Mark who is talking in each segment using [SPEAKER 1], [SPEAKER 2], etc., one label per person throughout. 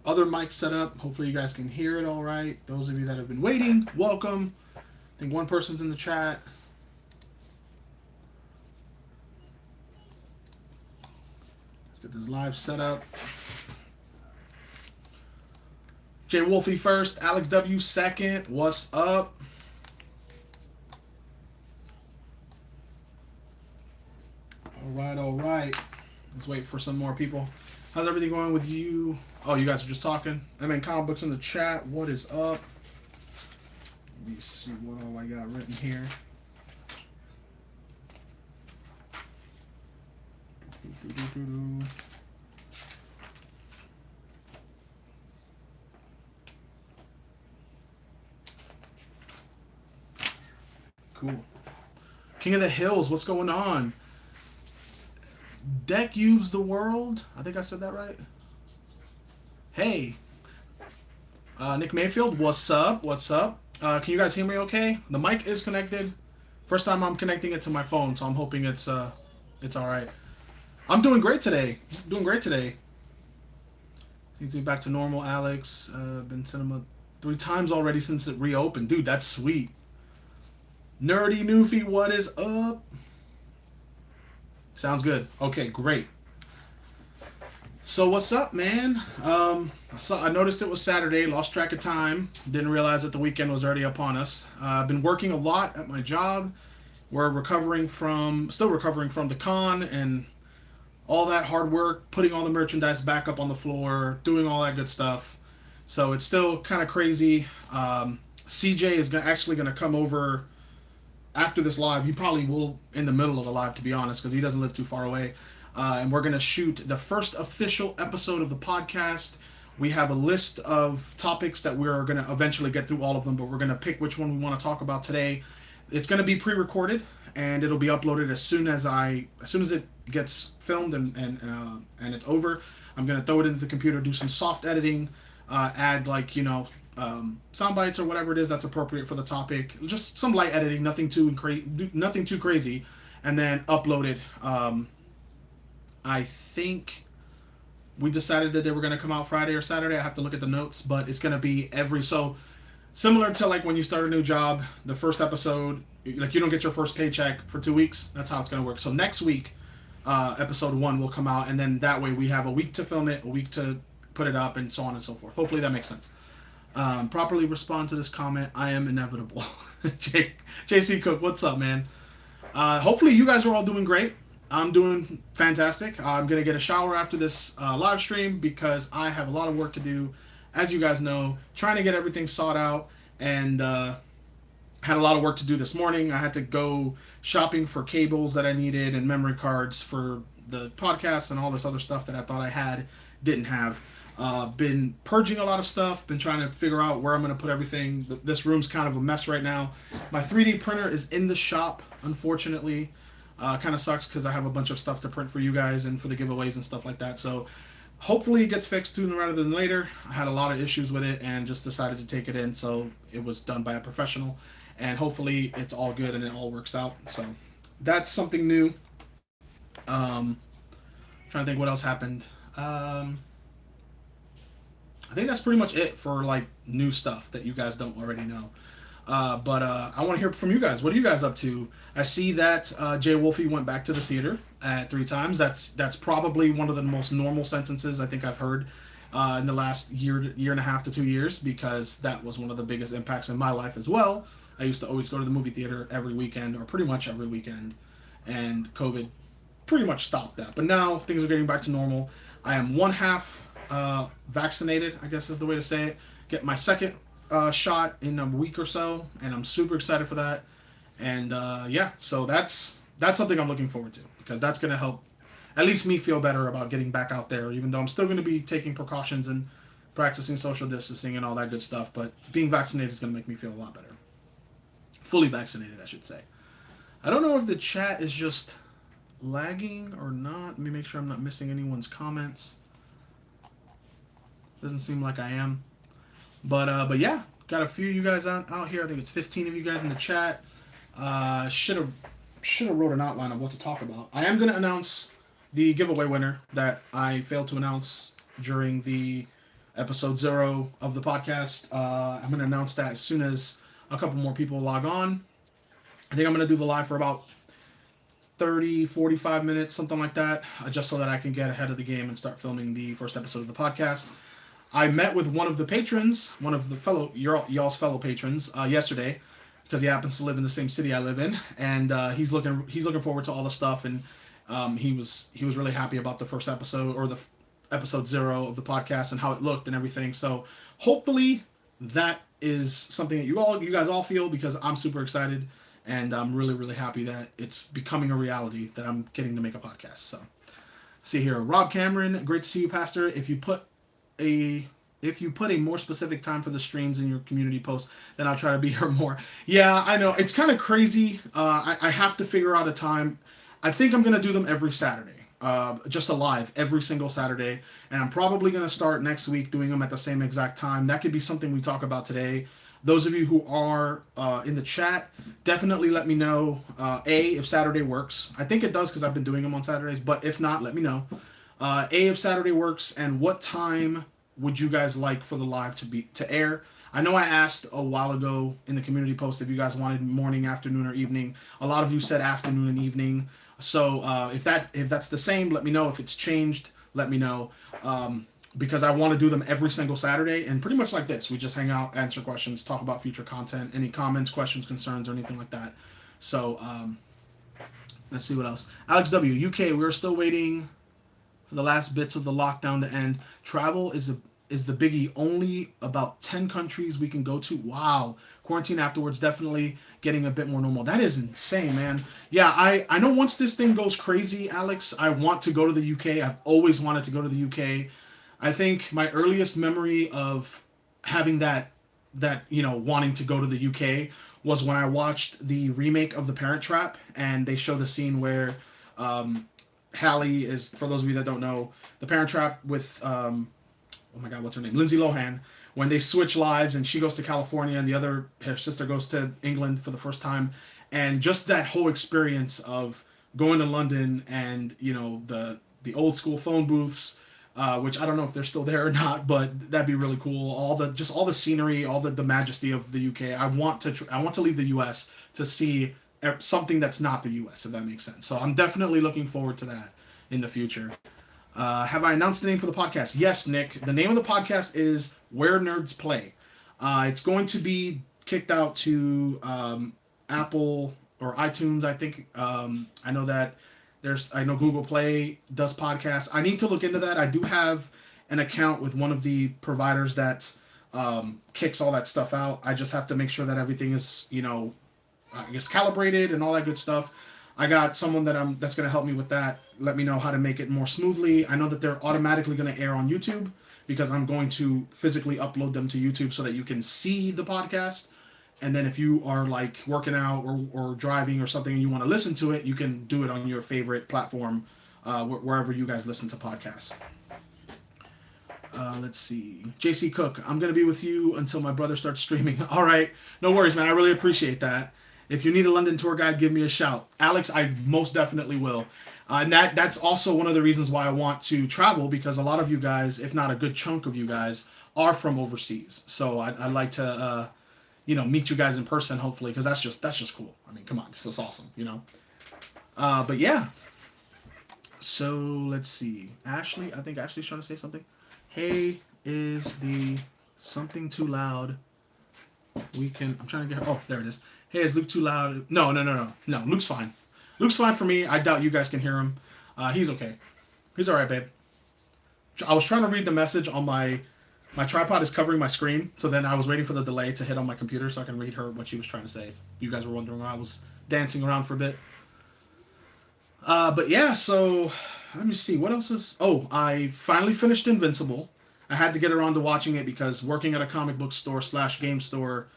[SPEAKER 1] other mic set up. Hopefully you guys can hear it all right. Those of you that have been waiting, welcome. I think one person's in the chat. Let's get this live set up. Jay Wolfie first, Alex W second. What's up? All right, all right. Let's wait for some more people. How's everything going with you? Oh, you guys are just talking. I mean, comic books in the chat. What is up? Let me see what all I got written here. Cool. King of the Hills, what's going on? Deck Use the World. I think I said that right. Hey, Nick Mayfield, what's up? What's up? Can you guys hear me okay? The mic is connected. First time I'm connecting it to my phone, so I'm hoping it's all right. I'm doing great today. Doing great today. Seems to be back to normal, Alex. Been cinema 3 times already since it reopened. Dude, that's sweet. Nerdy Newfie, what is up? Sounds good. Okay, great. So what's up, man? I noticed it was Saturday. Lost track of time. Didn't realize that the weekend was already upon us. I've been working a lot at my job. We're still recovering from the con and all that hard work, putting all the merchandise back up on the floor, doing all that good stuff. So it's still kind of crazy. CJ is actually going to come over after this live. He probably will in the middle of the live, to be honest, because he doesn't live too far away. And we're going to shoot the first official episode of the podcast. We have a list of topics that we're going to eventually get through all of them, but we're going to pick which one we want to talk about today. It's going to be pre-recorded, and it'll be uploaded as soon as it gets filmed and it's over. I'm going to throw it into the computer, do some soft editing, add sound bites or whatever it is that's appropriate for the topic. Just some light editing, nothing too crazy, and then upload it. I think we decided that they were going to come out Friday or Saturday. I have to look at the notes, but it's going to be similar to like when you start a new job, the first episode, like you don't get your first paycheck for 2 weeks. That's how it's going to work. So next week, episode 1 will come out, and then that way we have a week to film it, a week to put it up, and so on and so forth. Hopefully that makes sense. Properly respond to this comment. I am inevitable. JC Cook, what's up, man? Hopefully you guys are all doing great. I'm doing fantastic. I'm gonna get a shower after this live stream because I have a lot of work to do, as you guys know, trying to get everything sought out, and had a lot of work to do this morning. I had to go shopping for cables that I needed and memory cards for the podcast and all this other stuff that I thought I didn't have. Been purging a lot of stuff. Been trying to figure out where I'm going to put everything. This room's kind of a mess right now. My 3D printer is in the shop, unfortunately. Kind of sucks because I have a bunch of stuff to print for you guys and for the giveaways and stuff like that. So hopefully it gets fixed sooner rather than later. I had a lot of issues with it and just decided to take it in. So it was done by a professional. And hopefully it's all good and it all works out. So that's something new. Trying to think what else happened. I think that's pretty much it for like new stuff that you guys don't already know. But I want to hear from you guys. What are you guys up to? I see that Jay Wolfie went back to the theater at 3 times. That's probably one of the most normal sentences I think I've heard in the last year and a half to 2 years, because that was one of the biggest impacts in my life as well. I used to always go to the movie theater every weekend, or pretty much every weekend, and COVID pretty much stopped that. But now things are getting back to normal. I am one half vaccinated, I guess is the way to say it. Get my second shot in a week or so, and I'm super excited for that. And yeah, so that's something I'm looking forward to, because that's going to help at least me feel better about getting back out there, even though I'm still going to be taking precautions and practicing social distancing and all that good stuff. But being vaccinated is going to make me feel a lot better. Fully vaccinated, I should say. I don't know if the chat is just lagging or not. Let me make sure I'm not missing anyone's comments. Doesn't seem like I am. But yeah, got a few of you guys out here. I think it's 15 of you guys in the chat. Should have wrote an outline of what to talk about. I am going to announce the giveaway winner that I failed to announce during the episode 0 of the podcast. I'm going to announce that as soon as a couple more people log on. I think I'm going to do the live for about 30, 45 minutes, something like that, just so that I can get ahead of the game and start filming the first episode of the podcast. I met with one of the patrons, one of the y'all's fellow patrons, yesterday, because he happens to live in the same city I live in, and he's looking forward to all the stuff, and he was really happy about the first episode, or the episode 0 of the podcast, and how it looked and everything. So hopefully that is something that you guys all feel, because I'm super excited, and I'm really, really happy that it's becoming a reality that I'm getting to make a podcast. So see here, Rob Cameron, great to see you, Pastor. If you put a more specific time for the streams in your community post, then I'll try to be here more. Yeah, I know. It's kind of crazy. I have to figure out a time. I think I'm going to do them every Saturday. Just a live every single Saturday. And I'm probably going to start next week doing them at the same exact time. That could be something we talk about today. Those of you who are in the chat, definitely let me know, if Saturday works. I think it does, because I've been doing them on Saturdays. But if not, let me know. If Saturday works, and what time would you guys like for the live to air? I know I asked a while ago in the community post if you guys wanted morning, afternoon, or evening. A lot of you said afternoon and evening. So if that's the same, let me know. If it's changed, let me know. Because I want to do them every single Saturday, and pretty much like this. We just hang out, answer questions, talk about future content, any comments, questions, concerns, or anything like that. So let's see what else. Alex W, UK, we're still waiting for the last bits of the lockdown to end. Travel is the biggie. Only about 10 countries we can go to. Wow. Quarantine afterwards, definitely getting a bit more normal. That is insane, man. Yeah, I know once this thing goes crazy, Alex, I want to go to the UK. I've always wanted to go to the UK. I think my earliest memory of having that wanting to go to the UK was when I watched the remake of The Parent Trap, and they show the scene where Hallie is, for those of you that don't know, The Parent Trap with, oh my God, what's her name? Lindsay Lohan. When they switch lives, and she goes to California, and her sister goes to England for the first time, and just that whole experience of going to London, and the old school phone booths, which I don't know if they're still there or not, but that'd be really cool. All the scenery, all the majesty of the UK. I want to leave the US to see something that's not the US, if that makes sense. So I'm definitely looking forward to that in the future. Have I announced the name for the podcast? Yes, Nick. The name of the podcast is Where Nerds Play. It's going to be kicked out to Apple or iTunes, I think. I know that I know Google Play does podcasts. I need to look into that. I do have an account with one of the providers that kicks all that stuff out. I just have to make sure that everything is, I guess, calibrated and all that good stuff. I got someone that's going to help me with that. Let me know how to make it more smoothly. I know that they're automatically going to air on YouTube, because I'm going to physically upload them to YouTube so that you can see the podcast. And then if you are like working out or driving or something and you want to listen to it, you can do it on your favorite platform, wherever you guys listen to podcasts. Let's see. JC Cook, I'm going to be with you until my brother starts streaming. All right. No worries, man. I really appreciate that. If you need a London tour guide, give me a shout. Alex, I most definitely will. And that's also one of the reasons why I want to travel, because a lot of you guys, if not a good chunk of you guys, are from overseas. So I'd like to, meet you guys in person, hopefully, because that's just cool. I mean, come on, this is awesome, But yeah. So let's see. Ashley, I think Ashley's trying to say something. Hey, is the something too loud? I'm trying to get her. Oh, there it is. Hey, is Luke too loud? No. Luke's fine. Luke's fine for me. I doubt you guys can hear him. He's okay. He's all right, babe. I was trying to read the message on my tripod is covering my screen, so then I was waiting for the delay to hit on my computer so I can read her what she was trying to say. You guys were wondering why I was dancing around for a bit. But yeah, so let me see. What else is... Oh, I finally finished Invincible. I had to get around to watching it because working at a comic book store / game store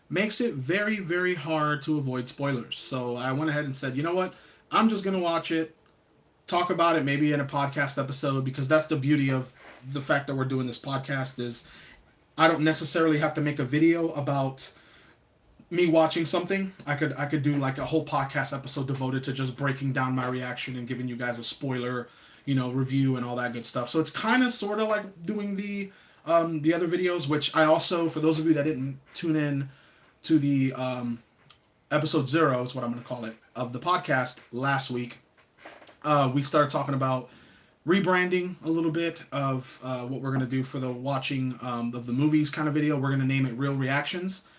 [SPEAKER 1] makes it very, very hard to avoid spoilers. So I went ahead and said, you know what? I'm just going to watch it, talk about it maybe in a podcast episode, because that's the beauty of the fact that we're doing this podcast is I don't necessarily have to make a video about me watching something. I could do like a whole podcast episode devoted to just breaking down my reaction and giving you guys a spoiler, review and all that good stuff. So it's kind of sort of like doing the the other videos, which I also, for those of you that didn't tune in to the episode 0 is what I'm going to call it, of the podcast last week, we started talking about rebranding a little bit of what we're going to do for the watching of the movies kind of video. We're going to name it Real Reactions.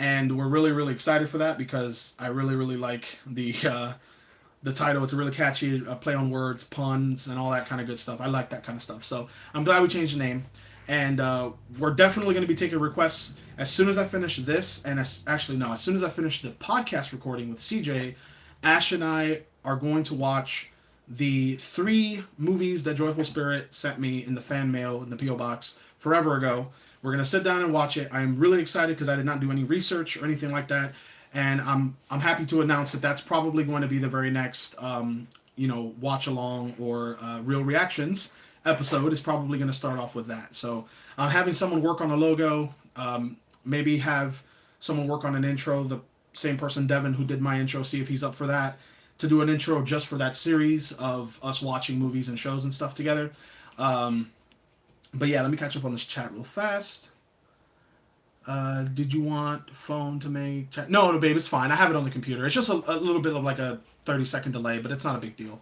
[SPEAKER 1] And we're really, really excited for that because I really, really like the title. It's a really catchy play on words, puns, and all that kind of good stuff. I like that kind of stuff. So I'm glad we changed the name. And we're definitely going to be taking requests as soon as I finish this. And as soon as I finish the podcast recording with CJ, Ash and I are going to watch the 3 movies that Joyful Spirit sent me in the fan mail in the P.O. box forever ago. We're going to sit down and watch it. I'm really excited because I did not do any research or anything like that. And I'm happy to announce that that's probably going to be the very next, watch along or Real Reactions episode is probably going to start off with that. So having someone work on a logo, maybe have someone work on an intro, the same person, Devin, who did my intro, see if he's up for that, to do an intro just for that series of us watching movies and shows and stuff together. But yeah, let me catch up on this chat real fast. Did you want phone to make chat? No, babe, it's fine. I have it on the computer. It's just a little bit of like a 30-second delay, but it's not a big deal.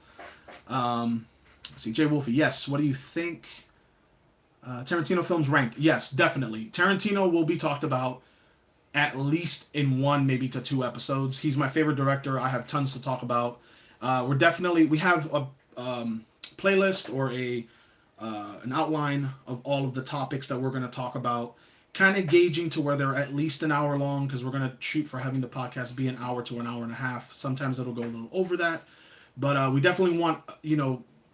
[SPEAKER 1] Let's see, Jay Wolfie, yes. What do you think? Tarantino films ranked? Yes, definitely. Tarantino will be talked about at least in 1, maybe to 2 episodes. He's my favorite director. I have tons to talk about. We have a playlist or an outline of all of the topics that we're going to talk about, kind of gauging to where they're at least an hour long, because we're going to shoot for having the podcast be an hour to an hour and a half. Sometimes it'll go a little over that, but we definitely want,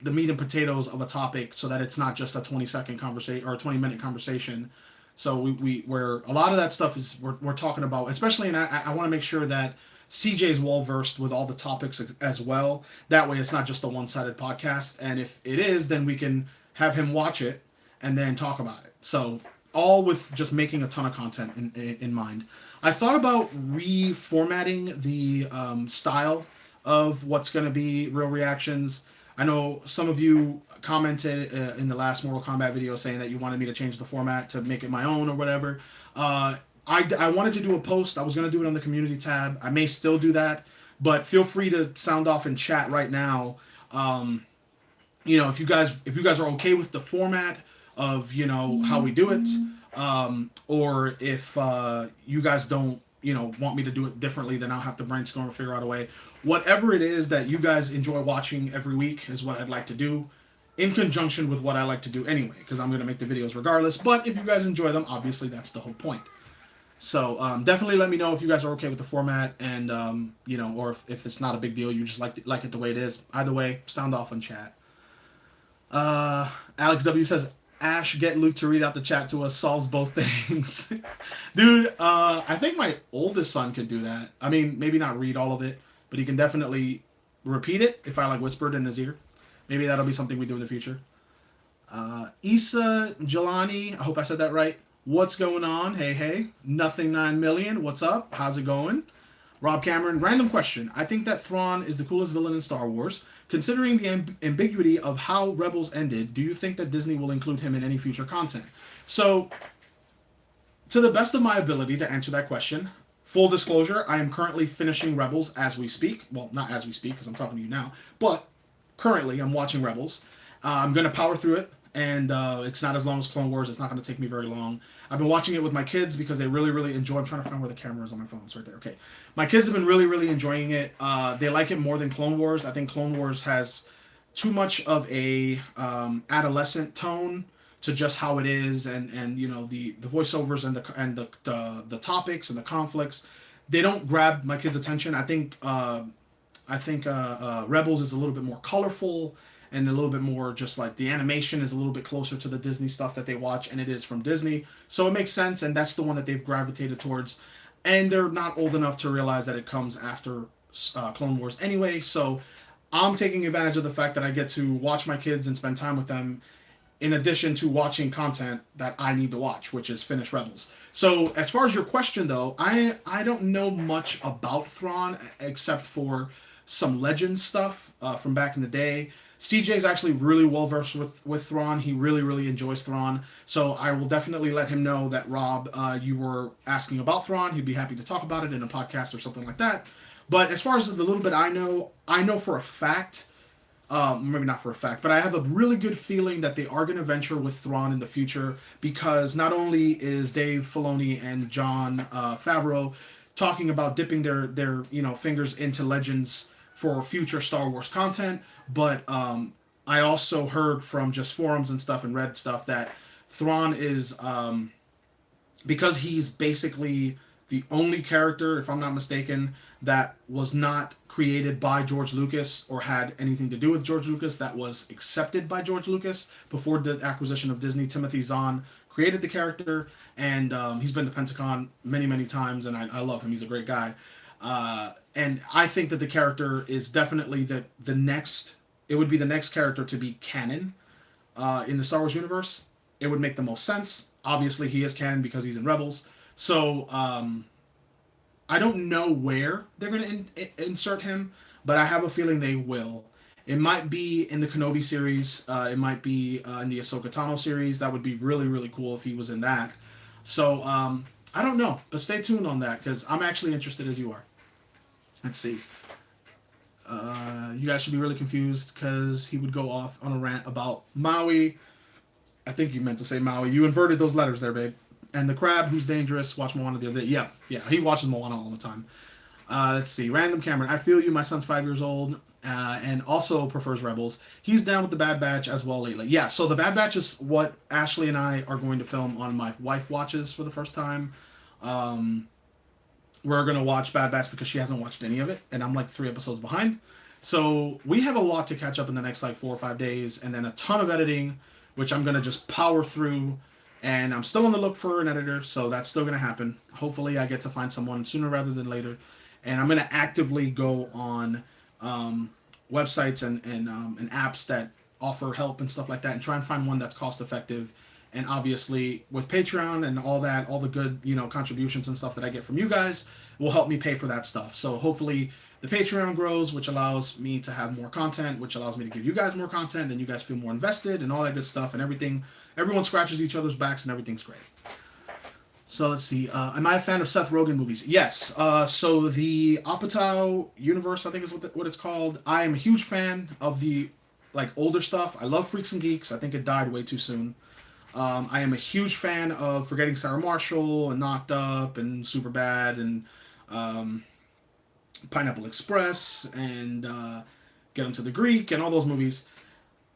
[SPEAKER 1] the meat and potatoes of a topic so that it's not just a 20-second conversation or a 20-minute conversation. So where a lot of that stuff is we're talking about, especially, and I want to make sure that CJ is well versed with all the topics as well. That way it's not just a one-sided podcast. And if it is, then we can have him watch it and then talk about it. So all with just making a ton of content in mind. I thought about reformatting the style of what's going to be Real Reactions. I know some of you commented in the last Mortal Kombat video saying that you wanted me to change the format to make it my own or whatever. I wanted to do a post. I was going to do it on the community tab. I may still do that, but feel free to sound off in chat right now. If you guys are okay with the format of, how we do it, or if you guys don't, want me to do it differently, then I'll have to brainstorm and figure out a way. Whatever it is that you guys enjoy watching every week is what I'd like to do, in conjunction with what I like to do anyway, because I'm going to make the videos regardless. But if you guys enjoy them, obviously that's the whole point. So definitely let me know if you guys are okay with the format, and or if it's not a big deal, you just like it the way it is. Either way, sound off in chat. Alex W says, Ash, get Luke to read out the chat to us, solves both things. Dude, I think my oldest son could do that. I mean, maybe not read all of it, but he can definitely repeat it if I whispered in his ear. Maybe that'll be something we do in the future. Issa Jelani, I hope I said that right. What's going on? Hey. Nothing 9 million. What's up? How's it going? Rob Cameron, random question. I think that Thrawn is the coolest villain in Star Wars. Considering the ambiguity of how Rebels ended, do you think that Disney will include him in any future content? So, to the best of my ability to answer that question, full disclosure, I am currently finishing Rebels as we speak. Well, not as we speak, because I'm talking to you now, but currently I'm watching Rebels. I'm going to power through it, and it's not as long as Clone Wars. It's not going to take me very long. I've been watching it with my kids because they really, really enjoy. I'm trying to find where the camera is on my phone. It's right there. Okay. My kids have been really, really enjoying it. They like it more than Clone Wars. I think Clone Wars has too much of a adolescent tone to just how it is, and the voiceovers and the topics and the conflicts. They don't grab my kids' attention. I think Rebels is a little bit more colorful, and a little bit more just like the animation is a little bit closer to the Disney stuff that they watch, and it is from Disney. So it makes sense, and that's the one that they've gravitated towards. And they're not old enough to realize that it comes after Clone Wars anyway. So I'm taking advantage of the fact that I get to watch my kids and spend time with them, in addition to watching content that I need to watch, which is finish Rebels. So as far as your question, though, I don't know much about Thrawn except for some Legends stuff from back in the day. CJ is actually really well versed with Thrawn. He really enjoys Thrawn. So I will definitely let him know that Rob, you were asking about Thrawn. He'd be happy to talk about it in a podcast or something like that. But as far as the little bit I know for a fact, maybe not for a fact, but I have a really good feeling that they are going to venture with Thrawn in the future, because not only is Dave Filoni and John Favreau talking about dipping their fingers into Legends for future Star Wars content, but I also heard from just forums and stuff and read stuff that Thrawn is, because he's basically the only character, if I'm not mistaken, that was not created by George Lucas or had anything to do with George Lucas, that was accepted by George Lucas before the acquisition of Disney. Timothy Zahn created the character, and he's been to Pentagon many times, and I love him. He's a great guy. And I think that the character is definitely the next, it would be the next character to be canon in the Star Wars universe. It would make the most sense. Obviously, he is canon because he's in Rebels. So I don't know where they're going to insert him, but I have a feeling they will. It might be in the Kenobi series. It might be in the Ahsoka Tano series. That would be really cool if he was in that. So I don't know, but stay tuned on that, because I'm actually interested as you are. Let's see. You guys should be really confused because he would go off on a rant about Maui. I think you meant to say Maui. You inverted those letters there, babe. And the crab who's dangerous. Watch Moana the other day. Yeah, he watches Moana all the time. Let's see. Random Cameron. I feel you. My son's 5 years old and also prefers Rebels. He's down with the Bad Batch as well lately. Yeah, so the Bad Batch is what Ashley and I are going to film on My Wife Watches for the first time. We're going to watch Bad Batch because she hasn't watched any of it, and I'm like 3 episodes behind. So we have a lot to catch up in the next like 4 or 5 days, and then a ton of editing, which I'm going to just power through. And I'm still on the look for an editor, so that's still going to happen. Hopefully I get to find someone sooner rather than later. And I'm going to actively go on websites and apps that offer help and stuff like that, and try and find one that's cost effective. And obviously with Patreon and all that, all the good, contributions and stuff that I get from you guys will help me pay for that stuff. So hopefully the Patreon grows, which allows me to have more content, which allows me to give you guys more content, and you guys feel more invested and all that good stuff, and everything. Everyone scratches each other's backs and everything's great. So let's see. Am I a fan of Seth Rogen movies? Yes. So the Apatow universe, I think is what it's called. I am a huge fan of the older stuff. I love Freaks and Geeks. I think it died way too soon. I am a huge fan of Forgetting Sarah Marshall and Knocked Up and Superbad and Pineapple Express and Get 'Em to the Greek and all those movies.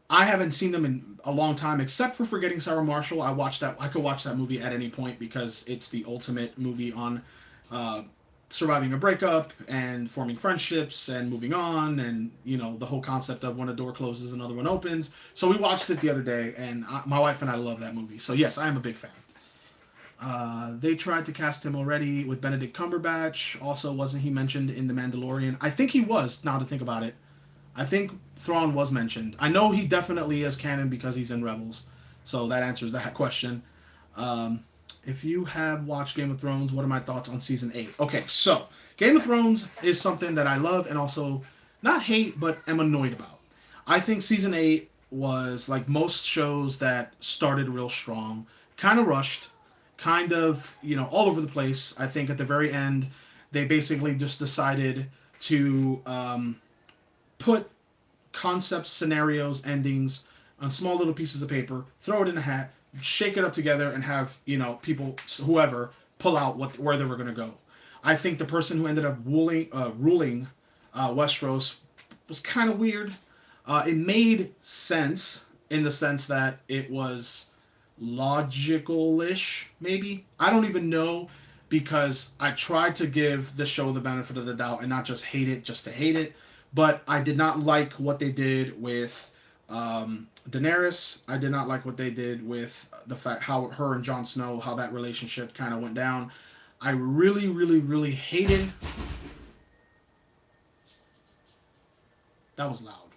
[SPEAKER 1] I haven't seen them in a long time, except for Forgetting Sarah Marshall. I could watch that movie at any point because it's the ultimate movie on surviving a breakup and forming friendships and moving on, and the whole concept of when a door closes, another one opens. So we watched it the other day, and my wife and I love that movie. So yes, I am a big fan. They tried to cast him already with Benedict Cumberbatch. Also, wasn't he mentioned in The Mandalorian? I think he was, now to think about it. I think Thrawn was mentioned. I know he definitely is canon because he's in Rebels. So that answers that question. If you have watched Game of Thrones, what are my thoughts on Season 8? Okay, so Game of Thrones is something that I love and also not hate, but am annoyed about. I think Season 8 was like most shows that started real strong, kind of rushed, kind of, all over the place. I think at the very end, they basically just decided to put concepts, scenarios, endings on small little pieces of paper, throw it in a hat, shake it up together, and have people, whoever, pull out where they were going to go. I think the person who ended up ruling Westeros was kind of weird. It made sense in the sense that it was logical-ish, maybe. I don't even know, because I tried to give the show the benefit of the doubt and not just hate it just to hate it. But I did not like what they did with Daenerys. I did not like what they did with the fact how her and Jon Snow, how that relationship kind of went down. I really hated. That was loud.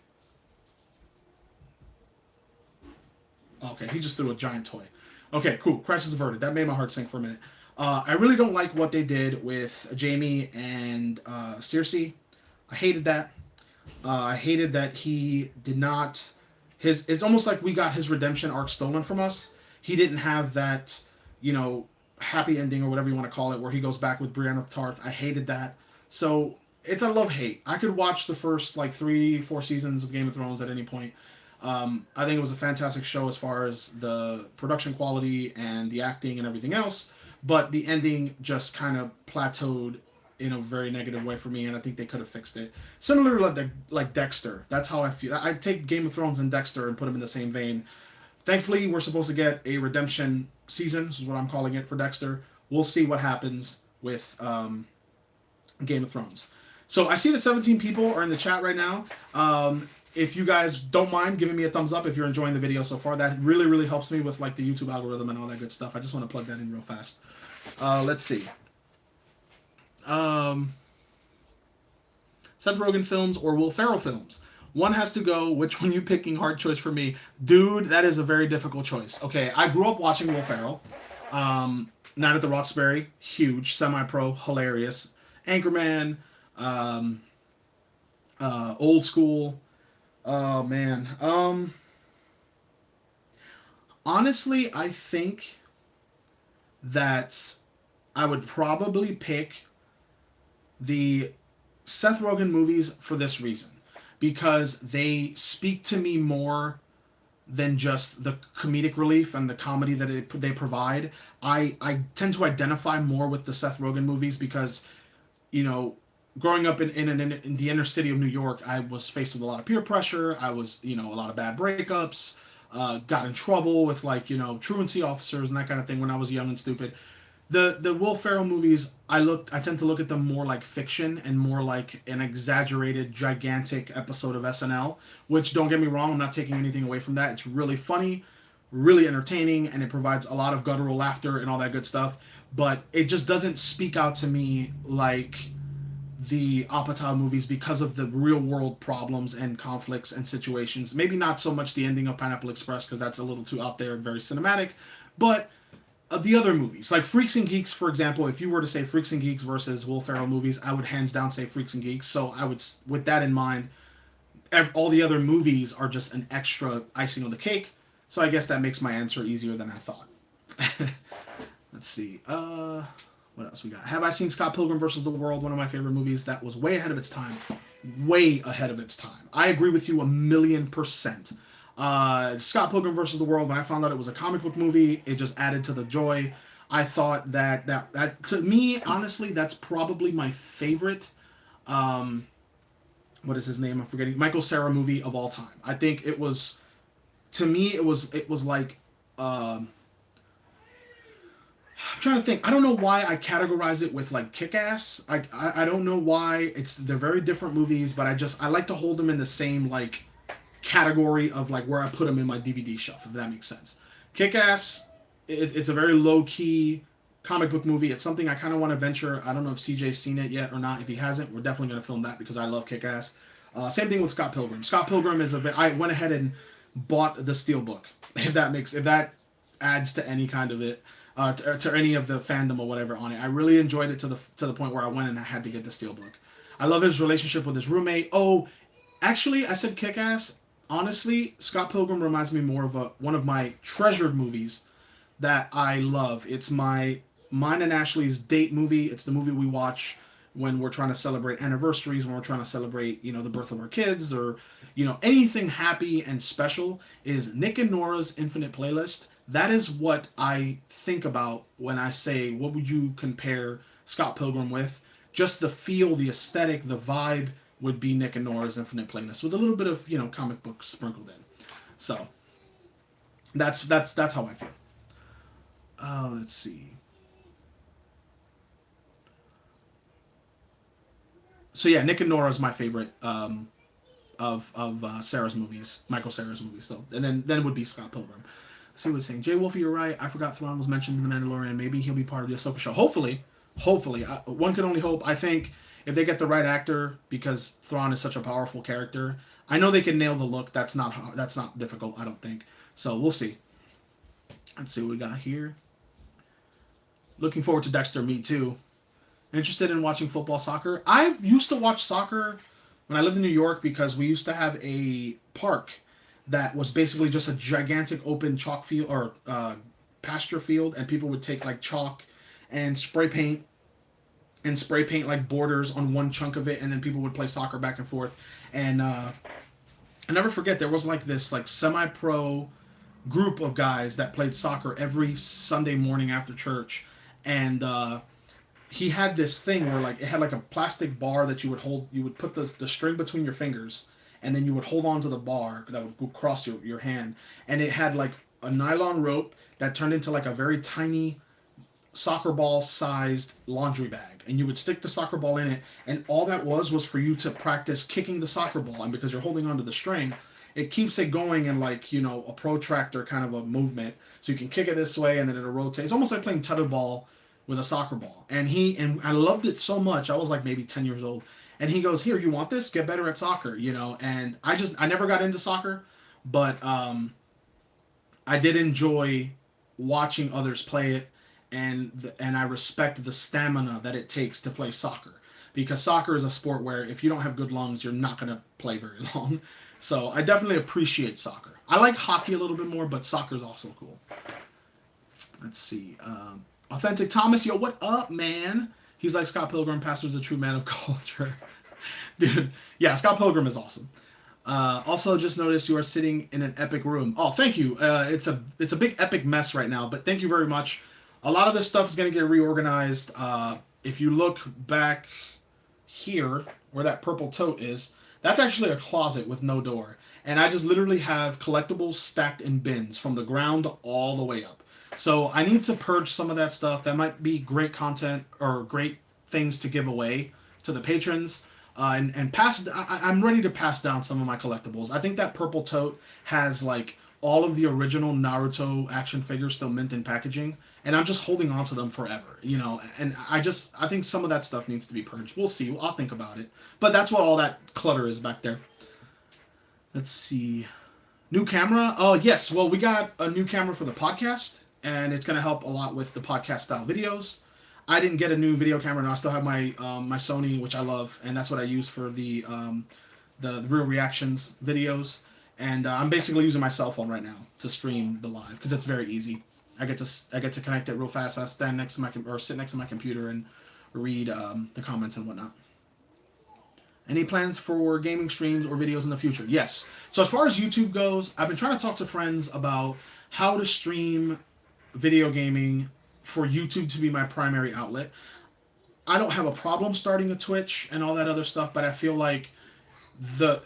[SPEAKER 1] Okay, he just threw a giant toy. Okay, cool. Crisis averted. That made my heart sink for a minute. I really don't like what they did with Jaime and Cersei. I hated that. I hated that he did not. It's almost like we got his redemption arc stolen from us. He didn't have that, you know, happy ending or whatever you want to call it, where he goes back with Brienne of Tarth. I hated that. So it's a love hate. I could watch the first like 3, 4 seasons of Game of Thrones at any point. I think it was a fantastic show as far as the production quality and the acting and everything else. But the ending just kind of plateaued in a very negative way for me, and I think they could have fixed it. Similar to like Dexter. That's how I feel. I take Game of Thrones and Dexter and put them in the same vein. Thankfully, we're supposed to get a redemption season. This is what I'm calling it for Dexter. We'll see what happens with Game of Thrones. So I see that 17 people are in the chat right now. If you guys don't mind giving me a thumbs up if you're enjoying the video so far, that really, really helps me with like the YouTube algorithm and all that good stuff. I just want to plug that in real fast. Let's see. Seth Rogen films or Will Ferrell films? One has to go. Which one you picking? Hard choice for me. Dude, that is a very difficult choice. Okay, I grew up watching Will Ferrell. Night at the Roxbury, huge. Semi-Pro, hilarious. Anchorman, Old School. Oh, man. Honestly, I think that I would probably pick the Seth Rogen movies for this reason, because they speak to me more than just the comedic relief and the comedy that they provide. I tend to identify more with the Seth Rogen movies because, you know, growing up in the inner city of New York, I was faced with a lot of peer pressure. I was, you know, a lot of bad breakups, got in trouble with like, you know, truancy officers and that kind of thing when I was young and stupid. The Will Ferrell movies, I tend to look at them more like fiction and more like an exaggerated, gigantic episode of SNL. Which, don't get me wrong, I'm not taking anything away from that. It's really funny, really entertaining, and it provides a lot of guttural laughter and all that good stuff. But it just doesn't speak out to me like the Apatow movies because of the real world problems and conflicts and situations. Maybe not so much the ending of Pineapple Express because that's a little too out there and very cinematic, but the other movies, like Freaks and Geeks, for example, if you were to say Freaks and Geeks versus Will Ferrell movies, I would hands down say Freaks and Geeks. So I would, with that in mind, all the other movies are just an extra icing on the cake. So I guess that makes my answer easier than I thought. Let's see. What else we got? Have I seen Scott Pilgrim versus the World? One of my favorite movies. That was way ahead of its time. Way ahead of its time. I agree with you 1,000,000%. Scott Pilgrim versus the World, when I found out it was a comic book movie, it just added to the joy. I thought that to me, honestly, that's probably my favorite, what is his name? I'm forgetting. Michael Cera movie of all time. I think it was, to me, it was like, I'm trying to think. I don't know why I categorize it with like Kick-Ass. I don't know why. They're very different movies, but I like to hold them in the same like category of like where I put them in my DVD shelf, if that makes sense. Kick-Ass, it's a very low-key comic book movie. It's something I kind of want to venture. I don't know if CJ's seen it yet or not. If he hasn't, we're definitely going to film that because I love Kick-Ass. Same thing with Scott Pilgrim. Scott Pilgrim is I went ahead and bought the Steelbook, if that adds to any kind of it. To any of the fandom or whatever on it. I really enjoyed it to the point where I went and I had to get the Steelbook. I love his relationship with his roommate. Oh, actually, I said Kick-Ass. Honestly, Scott Pilgrim reminds me more of one of my treasured movies that I love. It's mine and Ashley's date movie. It's the movie we watch when we're trying to celebrate anniversaries, when we're trying to celebrate, you know, the birth of our kids or, you know, anything happy and special, is Nick and Nora's Infinite Playlist. That is what I think about when I say, what would you compare Scott Pilgrim with? Just the feel, the aesthetic, the vibe would be Nick and Nora's Infinite Playlist with a little bit of, you know, comic book sprinkled in. So that's how I feel. Let's see. So yeah, Nick and Nora is my favorite of Sarah's movies, Michael Cera's movies. So and then it would be Scott Pilgrim. See what it's saying. Jay Wolfie, you're right. I forgot Thrawn was mentioned in The Mandalorian. Maybe he'll be part of the Ahsoka show. Hopefully. One can only hope. I think if they get the right actor, because Thrawn is such a powerful character, I know they can nail the look. That's not difficult, I don't think. So we'll see. Let's see what we got here. Looking forward to Dexter. Me too. Interested in watching football, soccer? I used to watch soccer when I lived in New York, because we used to have a park that was basically just a gigantic open chalk field or pasture field, and people would take like chalk and spray paint like borders on one chunk of it, and then people would play soccer back and forth. And I never forget, there was like this like semi-pro group of guys that played soccer every Sunday morning after church, and he had this thing where like it had like a plastic bar that you would hold. You would put the string between your fingers, and then you would hold on to the bar that would go across your hand, and it had like a nylon rope that turned into like a very tiny soccer ball sized laundry bag, and you would stick the soccer ball in it, and all that was for you to practice kicking the soccer ball. And because you're holding onto the string, it keeps it going in like, you know, a protractor kind of a movement, so you can kick it this way and then it'll rotate. It's almost like playing tetherball with a soccer ball. And I loved it so much. I was like maybe 10 years old, and he goes, here, you want this? Get better at soccer, you know. And I never got into soccer, but I did enjoy watching others play it, and I respect the stamina that it takes to play soccer, because soccer is a sport where if you don't have good lungs, you're not going to play very long. So I definitely appreciate soccer. I like hockey a little bit more, but soccer is also cool. Let's see. Authentic Thomas, yo, what up, man? He's like, Scott Pilgrim, pastor's a true man of culture. Dude, yeah, Scott Pilgrim is awesome. Also, just noticed you are sitting in an epic room. Oh, thank you. It's a big epic mess right now, but thank you very much. A lot of this stuff is going to get reorganized. If you look back here, where that purple tote is, that's actually a closet with no door. And I just literally have collectibles stacked in bins from the ground all the way up. So I need to purge some of that stuff. That might be great content or great things to give away to the patrons. And pass. I'm ready to pass down some of my collectibles. I think that purple tote has like all of the original Naruto action figures still mint in packaging, and I'm just holding on to them forever, you know. And I think some of that stuff needs to be purged. We'll see. I'll think about it. But that's what all that clutter is back there. Let's see. New camera. Oh yes. Well, we got a new camera for the podcast, and it's going to help a lot with the podcast style videos. I didn't get a new video camera, and I still have my my Sony, which I love, and that's what I use for the real reactions videos. And I'm basically using my cell phone right now to stream the live because it's very easy. I get to connect it real fast. I stand next to sit next to my computer and read the comments and whatnot. Any plans for gaming streams or videos in the future? Yes. So as far as YouTube goes, I've been trying to talk to friends about how to stream video gaming for YouTube to be my primary outlet. I don't have a problem starting a Twitch and all that other stuff, but I feel like the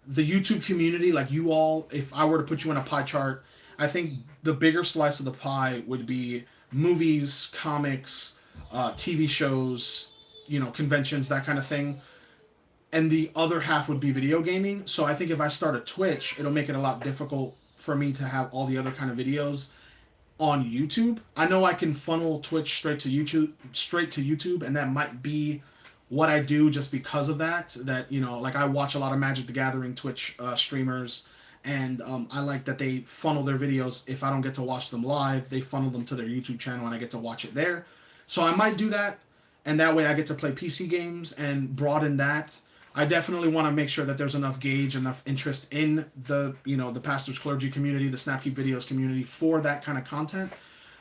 [SPEAKER 1] YouTube community, like you all, if I were to put you in a pie chart, I think the bigger slice of the pie would be movies, comics, TV shows, you know, conventions, that kind of thing. And the other half would be video gaming. So I think if I start a Twitch, it'll make it a lot difficult for me to have all the other kind of videos on YouTube. I know I can funnel Twitch straight to YouTube, and that might be what I do just because of that, you know, like I watch a lot of Magic the Gathering Twitch streamers, and I like that they funnel their videos. If I don't get to watch them live, they funnel them to their YouTube channel and I get to watch it there. So I might do that, and that way I get to play PC games and broaden that. I definitely want to make sure that there's enough gauge, enough interest in the, you know, the Pastors Clergy community, the Snapkeep Videos community for that kind of content.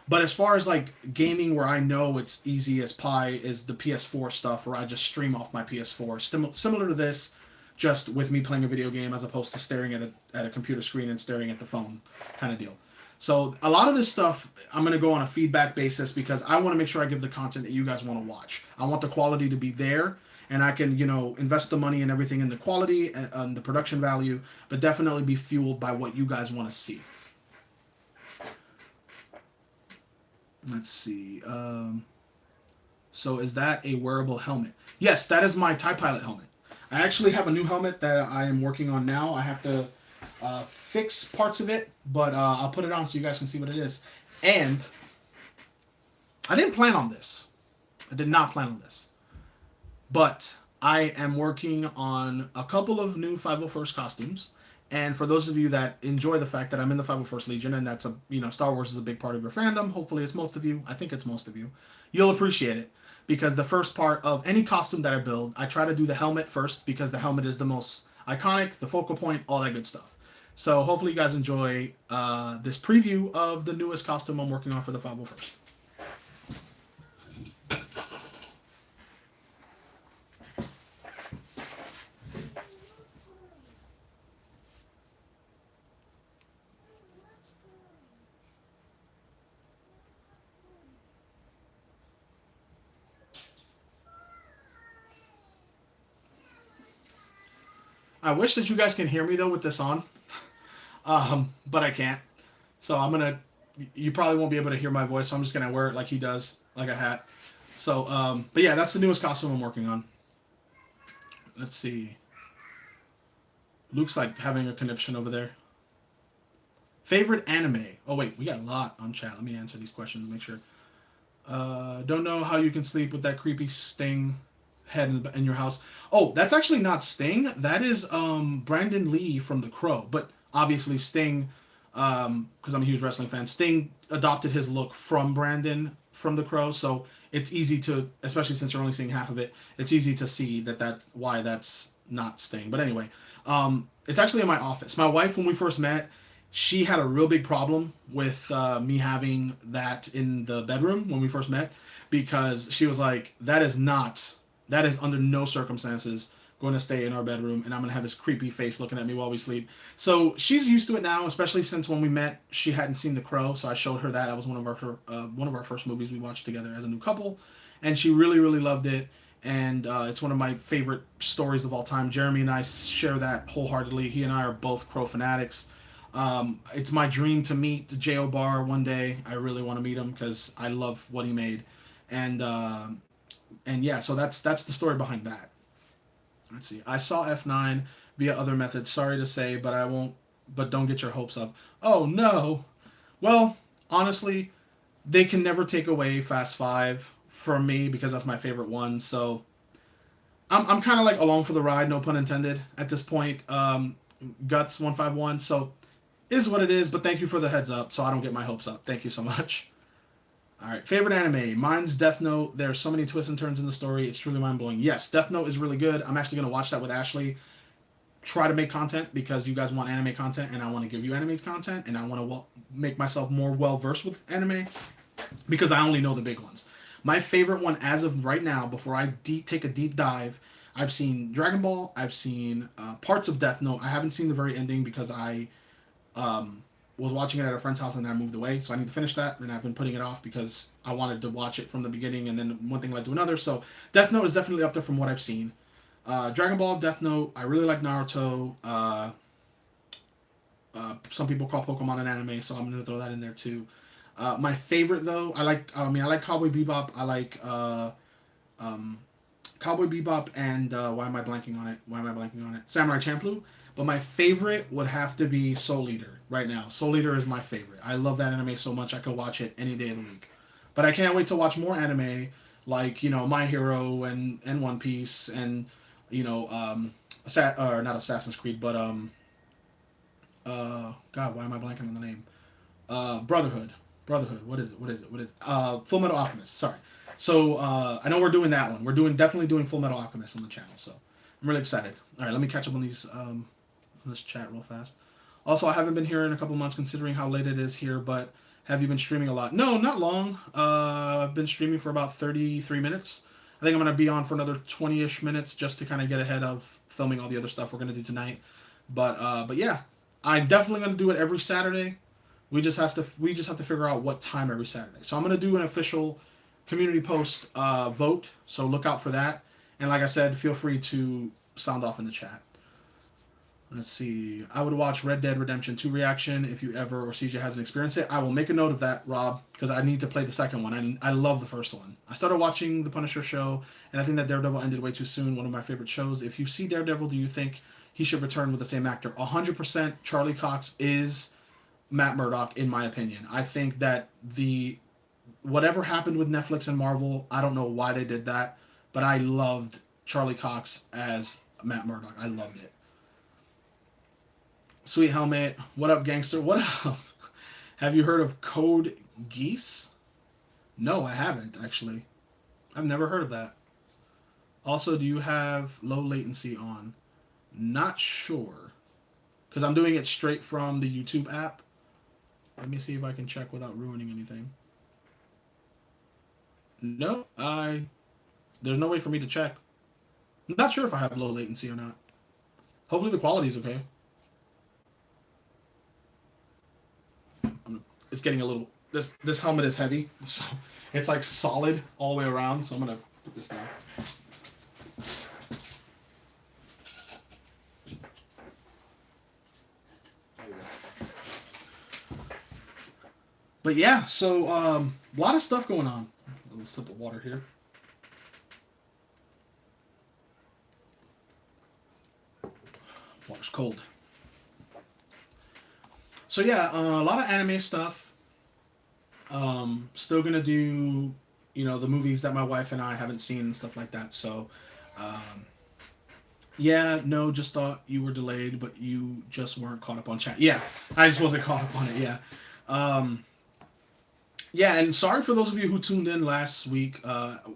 [SPEAKER 1] But as far as like gaming where I know it's easy as pie is the PS4 stuff, where I just stream off my PS4. Similar to this, just with me playing a video game as opposed to staring at a computer screen and staring at the phone kind of deal. So a lot of this stuff I'm going to go on a feedback basis because I want to make sure I give the content that you guys want to watch. I want the quality to be there, and I can, you know, invest the money and everything in the quality and the production value, but definitely be fueled by what you guys want to see. Let's see. So is that a wearable helmet? Yes, that is my TIE Pilot helmet. I actually have a new helmet that I am working on now. I have to fix parts of it, but I'll put it on so you guys can see what it is. And I didn't plan on this. I did not plan on this. But I am working on a couple of new 501st costumes, And for those of you that enjoy the fact that I'm in the 501st Legion, and that's Star Wars is a big part of your fandom. Hopefully, it's most of you. I think it's most of you. You'll appreciate it because the first part of any costume that I build, I try to do the helmet first because the helmet is the most iconic, the focal point, all that good stuff. So hopefully, you guys enjoy this preview of the newest costume I'm working on for the 501st. I wish that you guys can hear me though with this on, but I can't. So I'm gonna. You probably won't be able to hear my voice, so I'm just gonna wear it like he does, like a hat. So, but yeah, that's the newest costume I'm working on. Let's see. Luke's like having a conniption over there. Favorite anime? Oh wait, we got a lot on chat. Let me answer these questions. Make sure. Don't know how you can sleep with that creepy Sting head in your house. Oh, that's actually not Sting. That is Brandon Lee from The Crow. But obviously Sting, because I'm a huge wrestling fan, Sting adopted his look from Brandon from The Crow. So it's easy to, especially since you're only seeing half of it, it's easy to see that that's why that's not Sting. But anyway, it's actually in my office. My wife, when we first met, she had a real big problem with me having that in the bedroom when we first met because she was like, that is under no circumstances going to stay in our bedroom and I'm going to have his creepy face looking at me while we sleep. So she's used to it now, especially since when we met, she hadn't seen The Crow. So I showed her that. That was one of our first movies we watched together as a new couple. And she really, really loved it. And it's one of my favorite stories of all time. Jeremy and I share that wholeheartedly. He and I are both Crow fanatics. It's my dream to meet J.O. Barr one day. I really want to meet him because I love what he made, and yeah, so that's the story behind that. Let's see. I saw F9 via other methods. Sorry to say, but I won't. But don't get your hopes up. Oh no. Well, honestly, they can never take away Fast Five from me because that's my favorite one. So I'm kind of like along for the ride, no pun intended. At this point, Guts 151. So is what it is, but thank you for the heads up so I don't get my hopes up. Thank you so much. All right, favorite anime. Mine's Death Note. There are so many twists and turns in the story. It's truly mind-blowing. Yes, Death Note is really good. I'm actually going to watch that with Ashley. Try to make content because you guys want anime content and I want to give you anime content and I want to make myself more well-versed with anime because I only know the big ones. My favorite one as of right now, before I take a deep dive, I've seen Dragon Ball. I've seen parts of Death Note. I haven't seen the very ending because I was watching it at a friend's house and then I moved away. So I need to finish that. And I've been putting it off because I wanted to watch it from the beginning and then one thing led to another. So Death Note is definitely up there from what I've seen. Dragon Ball, Death Note. I really like Naruto. Some people call Pokemon an anime, so I'm going to throw that in there too. My favorite though, I like Cowboy Bebop. I like Cowboy Bebop and why am I blanking on it? Samurai Champloo. But my favorite would have to be Soul Eater right now. Soul Eater is my favorite. I love that anime so much I could watch it any day of the week. But I can't wait to watch more anime like My Hero and One Piece and or not Assassin's Creed but God, why am I blanking on the name? Brotherhood. What is it? Full Metal Alchemist. Sorry. So I know we're doing that one. We're definitely doing Full Metal Alchemist on the channel. So I'm really excited. All right, let me catch up on these on this chat real fast. Also, I haven't been here in a couple months considering how late it is here. But have you been streaming a lot? No, not long. I've been streaming for about 33 minutes. I think I'm gonna be on for another 20-ish minutes just to kind of get ahead of filming all the other stuff we're gonna do tonight. But yeah, I'm definitely gonna do it every Saturday. We just have to figure out what time every Saturday. So I'm gonna do an official community post vote. So look out for that. And like I said, feel free to sound off in the chat. Let's see. I would watch Red Dead Redemption 2 reaction if you ever or CJ hasn't experienced it. I will make a note of that, Rob, because I need to play the second one. I love the first one. I started watching The Punisher show, and I think that Daredevil ended way too soon. One of my favorite shows. If you see Daredevil, do you think he should return with the same actor? 100% Charlie Cox is Matt Murdock, in my opinion. I think that whatever happened with Netflix and Marvel, I don't know why they did that, but I loved Charlie Cox as Matt Murdock. I loved it. Sweet Helmet. What up, gangster? What up? Have you heard of Code Geese? No, I haven't, actually. I've never heard of that. Also, do you have low latency on? Not sure. Because I'm doing it straight from the YouTube app. Let me see if I can check without ruining anything. No, there's no way for me to check. I'm not sure if I have low latency or not. Hopefully the quality is okay. It's getting a little. This helmet is heavy, so it's like solid all the way around. So I'm gonna put this down. But yeah, so a lot of stuff going on. A little sip of water here. Water's cold. So yeah, a lot of anime stuff. Still gonna do, the movies that my wife and I haven't seen and stuff like that. So, yeah, no, just thought you were delayed, but you just weren't caught up on chat. Yeah, I just wasn't caught up on it. Yeah. Yeah, and sorry for those of you who tuned in last week.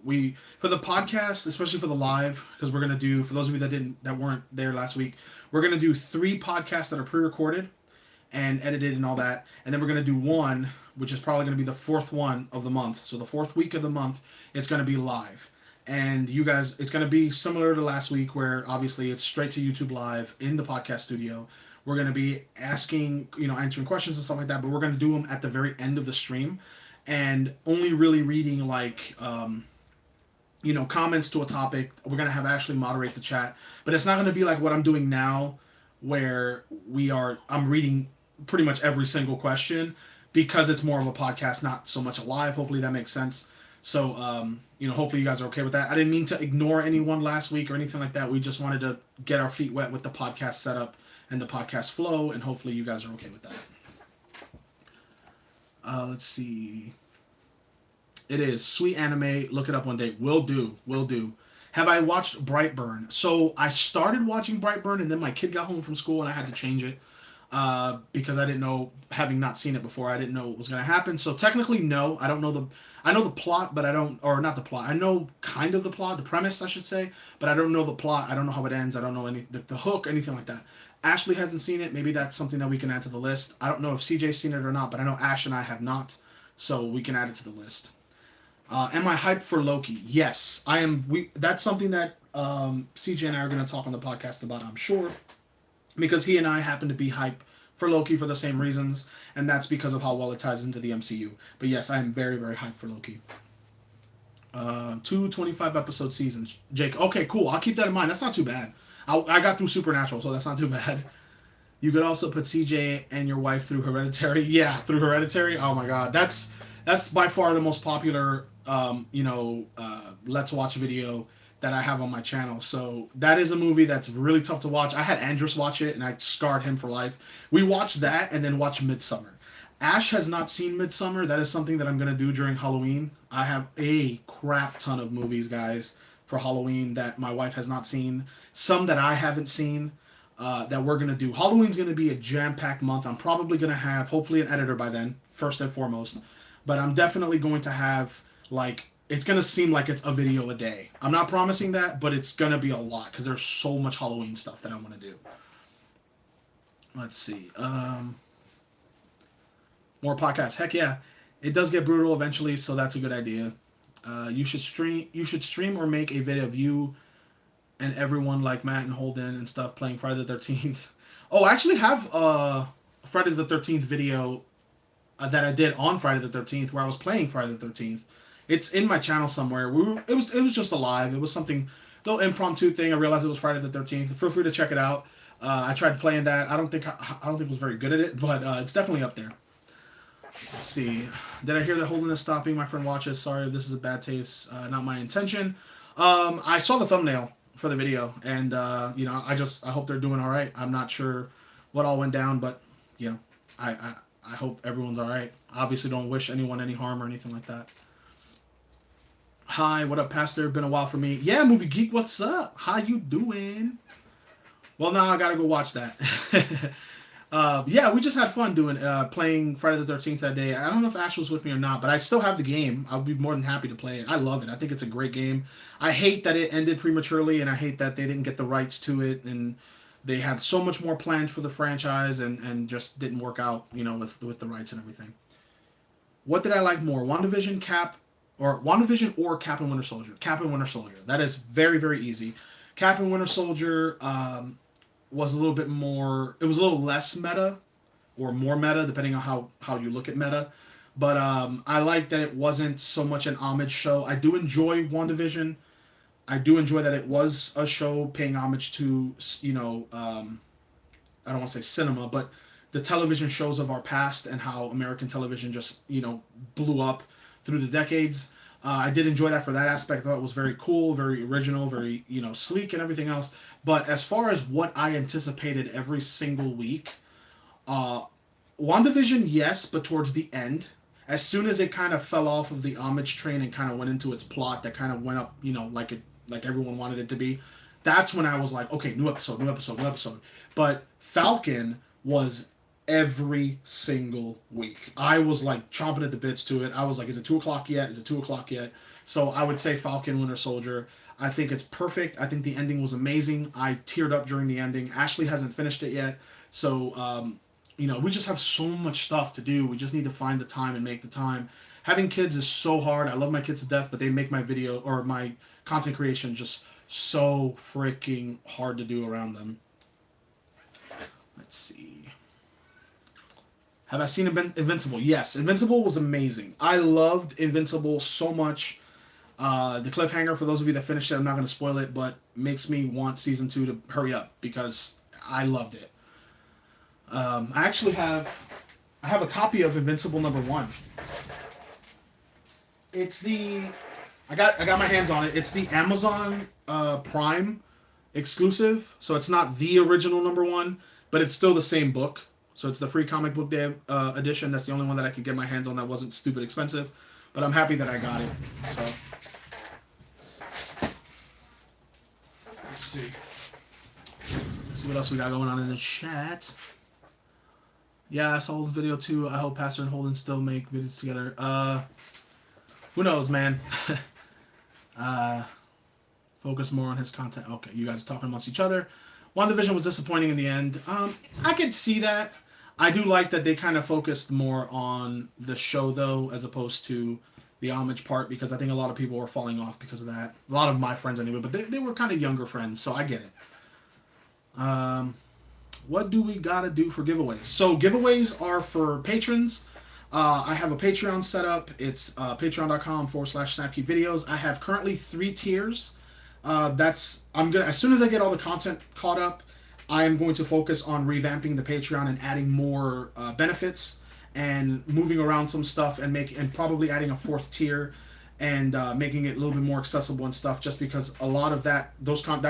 [SPEAKER 1] We for the podcast, especially for the live, because we're gonna do, for those of you that weren't there last week, we're gonna do 3 podcasts that are pre-recorded and edited and all that, and then we're gonna do one, which is probably gonna be the 4th one of the month. So the 4th week of the month, it's gonna be live, and you guys, it's gonna be similar to last week, where obviously it's straight to YouTube live in the podcast studio. We're gonna be asking, answering questions and stuff like that, but we're gonna do them at the very end of the stream, and only really reading like comments to a topic. We're gonna have Ashley moderate the chat, but it's not gonna be like what I'm doing now, where I'm reading pretty much every single question, because it's more of a podcast, not so much a live. Hopefully that makes sense. So hopefully you guys are okay with that. I didn't mean to ignore anyone last week or anything like that. We just wanted to get our feet wet with the podcast setup and the podcast flow, and hopefully you guys are okay with that. Let's see. It is Sweet Anime. Look it up one day. Will do. Have I watched Brightburn? So I started watching Brightburn, and then my kid got home from school, and I had to change it because I didn't know, having not seen it before, I didn't know what was going to happen. So technically, no, I don't know I know the plot, but I don't, or not the plot. I know kind of the plot, the premise, I should say, but I don't know the plot. I don't know how it ends. I don't know the hook, anything like that. Ashley hasn't seen it. Maybe that's something that we can add to the list. I don't know if CJ's seen it or not, but I know Ash and I have not, so we can add it to the list. Am I hyped for Loki? Yes, I am. That's something that CJ and I are going to talk on the podcast about, I'm sure, because he and I happen to be hyped for Loki for the same reasons, and that's because of how well it ties into the MCU. But yes, I am very, very hyped for Loki. 2 25-episode seasons. Jake, okay, cool. I'll keep that in mind. That's not too bad. I got through Supernatural, so that's not too bad. You could also put CJ and your wife through Hereditary. Yeah, through Hereditary. Oh my God, that's by far the most popular Let's Watch video that I have on my channel. So that is a movie that's really tough to watch. I had Andrus watch it, and I scarred him for life. We watched that and then watched Midsummer. Ash has not seen Midsummer. That is something that I'm going to do during Halloween. I have a crap ton of movies, guys, for Halloween that my wife has not seen. Some that I haven't seen that we're going to do. Halloween's going to be a jam-packed month. I'm probably going to have, hopefully, an editor by then, first and foremost. But I'm definitely going to have, it's going to seem like it's a video a day. I'm not promising that, but it's going to be a lot because there's so much Halloween stuff that I want to do. Let's see. More podcasts. Heck yeah. It does get brutal eventually, so that's a good idea. You should stream or make a video of you and everyone like Matt and Holden and stuff playing Friday the 13th. Oh, I actually have a Friday the 13th video that I did on Friday the 13th where I was playing Friday the 13th. It's in my channel somewhere. It was just a live. It was something, the impromptu thing. I realized it was Friday the 13th. Feel free to check it out. I tried playing that. I don't think I was very good at it, but it's definitely up there. Let's see. Did I hear that Holden is stopping? My friend watches. Sorry if this is a bad taste. Not my intention. I saw the thumbnail for the video, and I hope they're doing all right. I'm not sure what all went down, but I hope everyone's all right. Obviously, don't wish anyone any harm or anything like that. Hi, what up, Pastor? Been a while for me. Yeah, Movie Geek, what's up? How you doing? Well, now I gotta go watch that. Yeah, we just had fun doing playing Friday the 13th that day. I don't know if Ash was with me or not, but I still have the game. I'll be more than happy to play it. I love it. I think it's a great game. I hate that it ended prematurely, and I hate that they didn't get the rights to it, and they had so much more planned for the franchise, and just didn't work out, with the rights and everything. What did I like more, WandaVision or Cap and Winter Soldier? Cap and Winter Soldier. That is very, very easy. Cap and Winter Soldier was a little bit more. It was a little less meta, or more meta, depending on how you look at meta. But I like that it wasn't so much an homage show. I do enjoy WandaVision. I do enjoy that it was a show paying homage to, I don't want to say cinema, but the television shows of our past, and how American television just, blew up through the decades. I did enjoy that for that aspect. I thought it was very cool, very original, very, sleek and everything else. But as far as what I anticipated every single week, uh, WandaVision, yes, but towards the end, as soon as it kind of fell off of the homage train and kind of went into its plot that kind of went up, like everyone wanted it to be, that's when I was like, okay, new episode, new episode, new episode. But Falcon was every single week. I was like chomping at the bits to it. I was like, is it 2 o'clock yet? Is it 2 o'clock yet? So I would say Falcon Winter Soldier. I think it's perfect. I think the ending was amazing. I teared up during the ending. Ashley hasn't finished it yet. So, we just have so much stuff to do. We just need to find the time and make the time. Having kids is so hard. I love my kids to death, but they make my video or my content creation just so freaking hard to do around them. Let's see. Have I seen Invincible? Yes, Invincible was amazing. I loved Invincible so much. The cliffhanger, for those of you that finished it, I'm not going to spoil it, but makes me want season 2 to hurry up because I loved it. I actually have a copy of Invincible #1. It's I got my hands on it. It's the Amazon Prime exclusive, so it's not the original #1, but it's still the same book. So it's the free comic book day edition. That's the only one that I could get my hands on that wasn't stupid expensive. But I'm happy that I got it. So let's see. Let's see what else we got going on in the chat. Yeah, I saw the video too. I hope Pastor and Holden still make videos together. Who knows, man? Focus more on his content. Okay, you guys are talking amongst each other. WandaVision was disappointing in the end. I could see that. I do like that they kind of focused more on the show, though, as opposed to the homage part, because I think a lot of people were falling off because of that. A lot of my friends anyway, but they were kind of younger friends, so I get it. What do we got to do for giveaways? So giveaways are for patrons. I have a Patreon set up. It's patreon.com/snapkeepvideos. I have currently 3 tiers. I'm gonna, as soon as I get all the content caught up, I am going to focus on revamping the Patreon and adding more benefits and moving around some stuff and probably adding a 4th tier and making it a little bit more accessible and stuff, just because a lot of that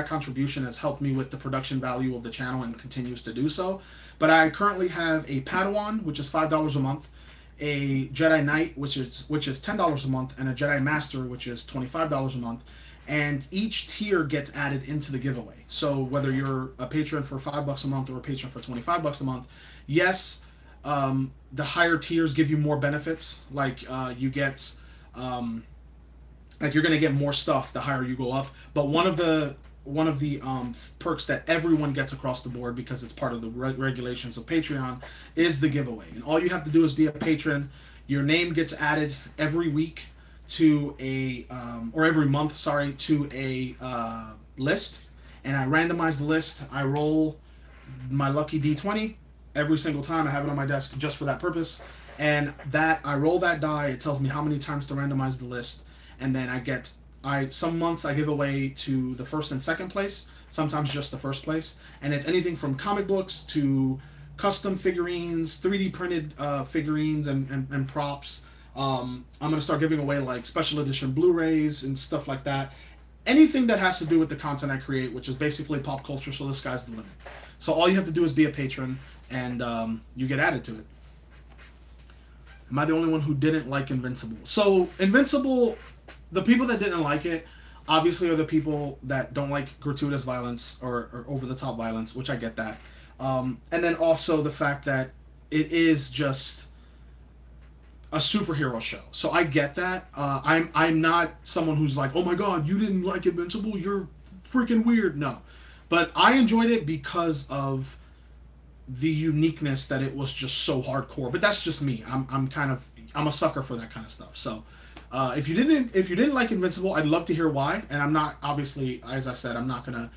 [SPEAKER 1] contribution has helped me with the production value of the channel and continues to do so. But I currently have a Padawan, which is $5 a month, a Jedi Knight, which is $10 a month, and a Jedi Master, which is $25 a month. And each tier gets added into the giveaway. So whether you're a patron for $5 a month or a patron for $25 a month, yes, the higher tiers give you more benefits. Like you get, like you're gonna get more stuff the higher you go up. But one of the perks that everyone gets across the board, because it's part of the regulations of Patreon, is the giveaway. And all you have to do is be a patron. Your name gets added every week to or every month, to a list, and I randomize the list. I roll my lucky D20 every single time. I have it on my desk just for that purpose, and I roll that die. It tells me how many times to randomize the list, and then some months I give away to the 1st and 2nd place, sometimes just the 1st place, and it's anything from comic books to custom figurines, 3D printed figurines and props. I'm going to start giving away like special edition Blu-rays and stuff like that. Anything that has to do with the content I create, which is basically pop culture, so the sky's the limit. So all you have to do is be a patron, and you get added to it. Am I the only one who didn't like Invincible? So Invincible, the people that didn't like it, obviously are the people that don't like gratuitous violence or over-the-top violence, which I get that. And then also the fact that it is just a superhero show. So I get that. I'm not someone who's like, oh my god, you didn't like Invincible, you're freaking weird. No, but I enjoyed it because of the uniqueness that it was just so hardcore. But that's just me. I'm a sucker for that kind of stuff. So if you didn't like Invincible, I'd love to hear why. And I'm not, obviously, as I said, I'm not gonna,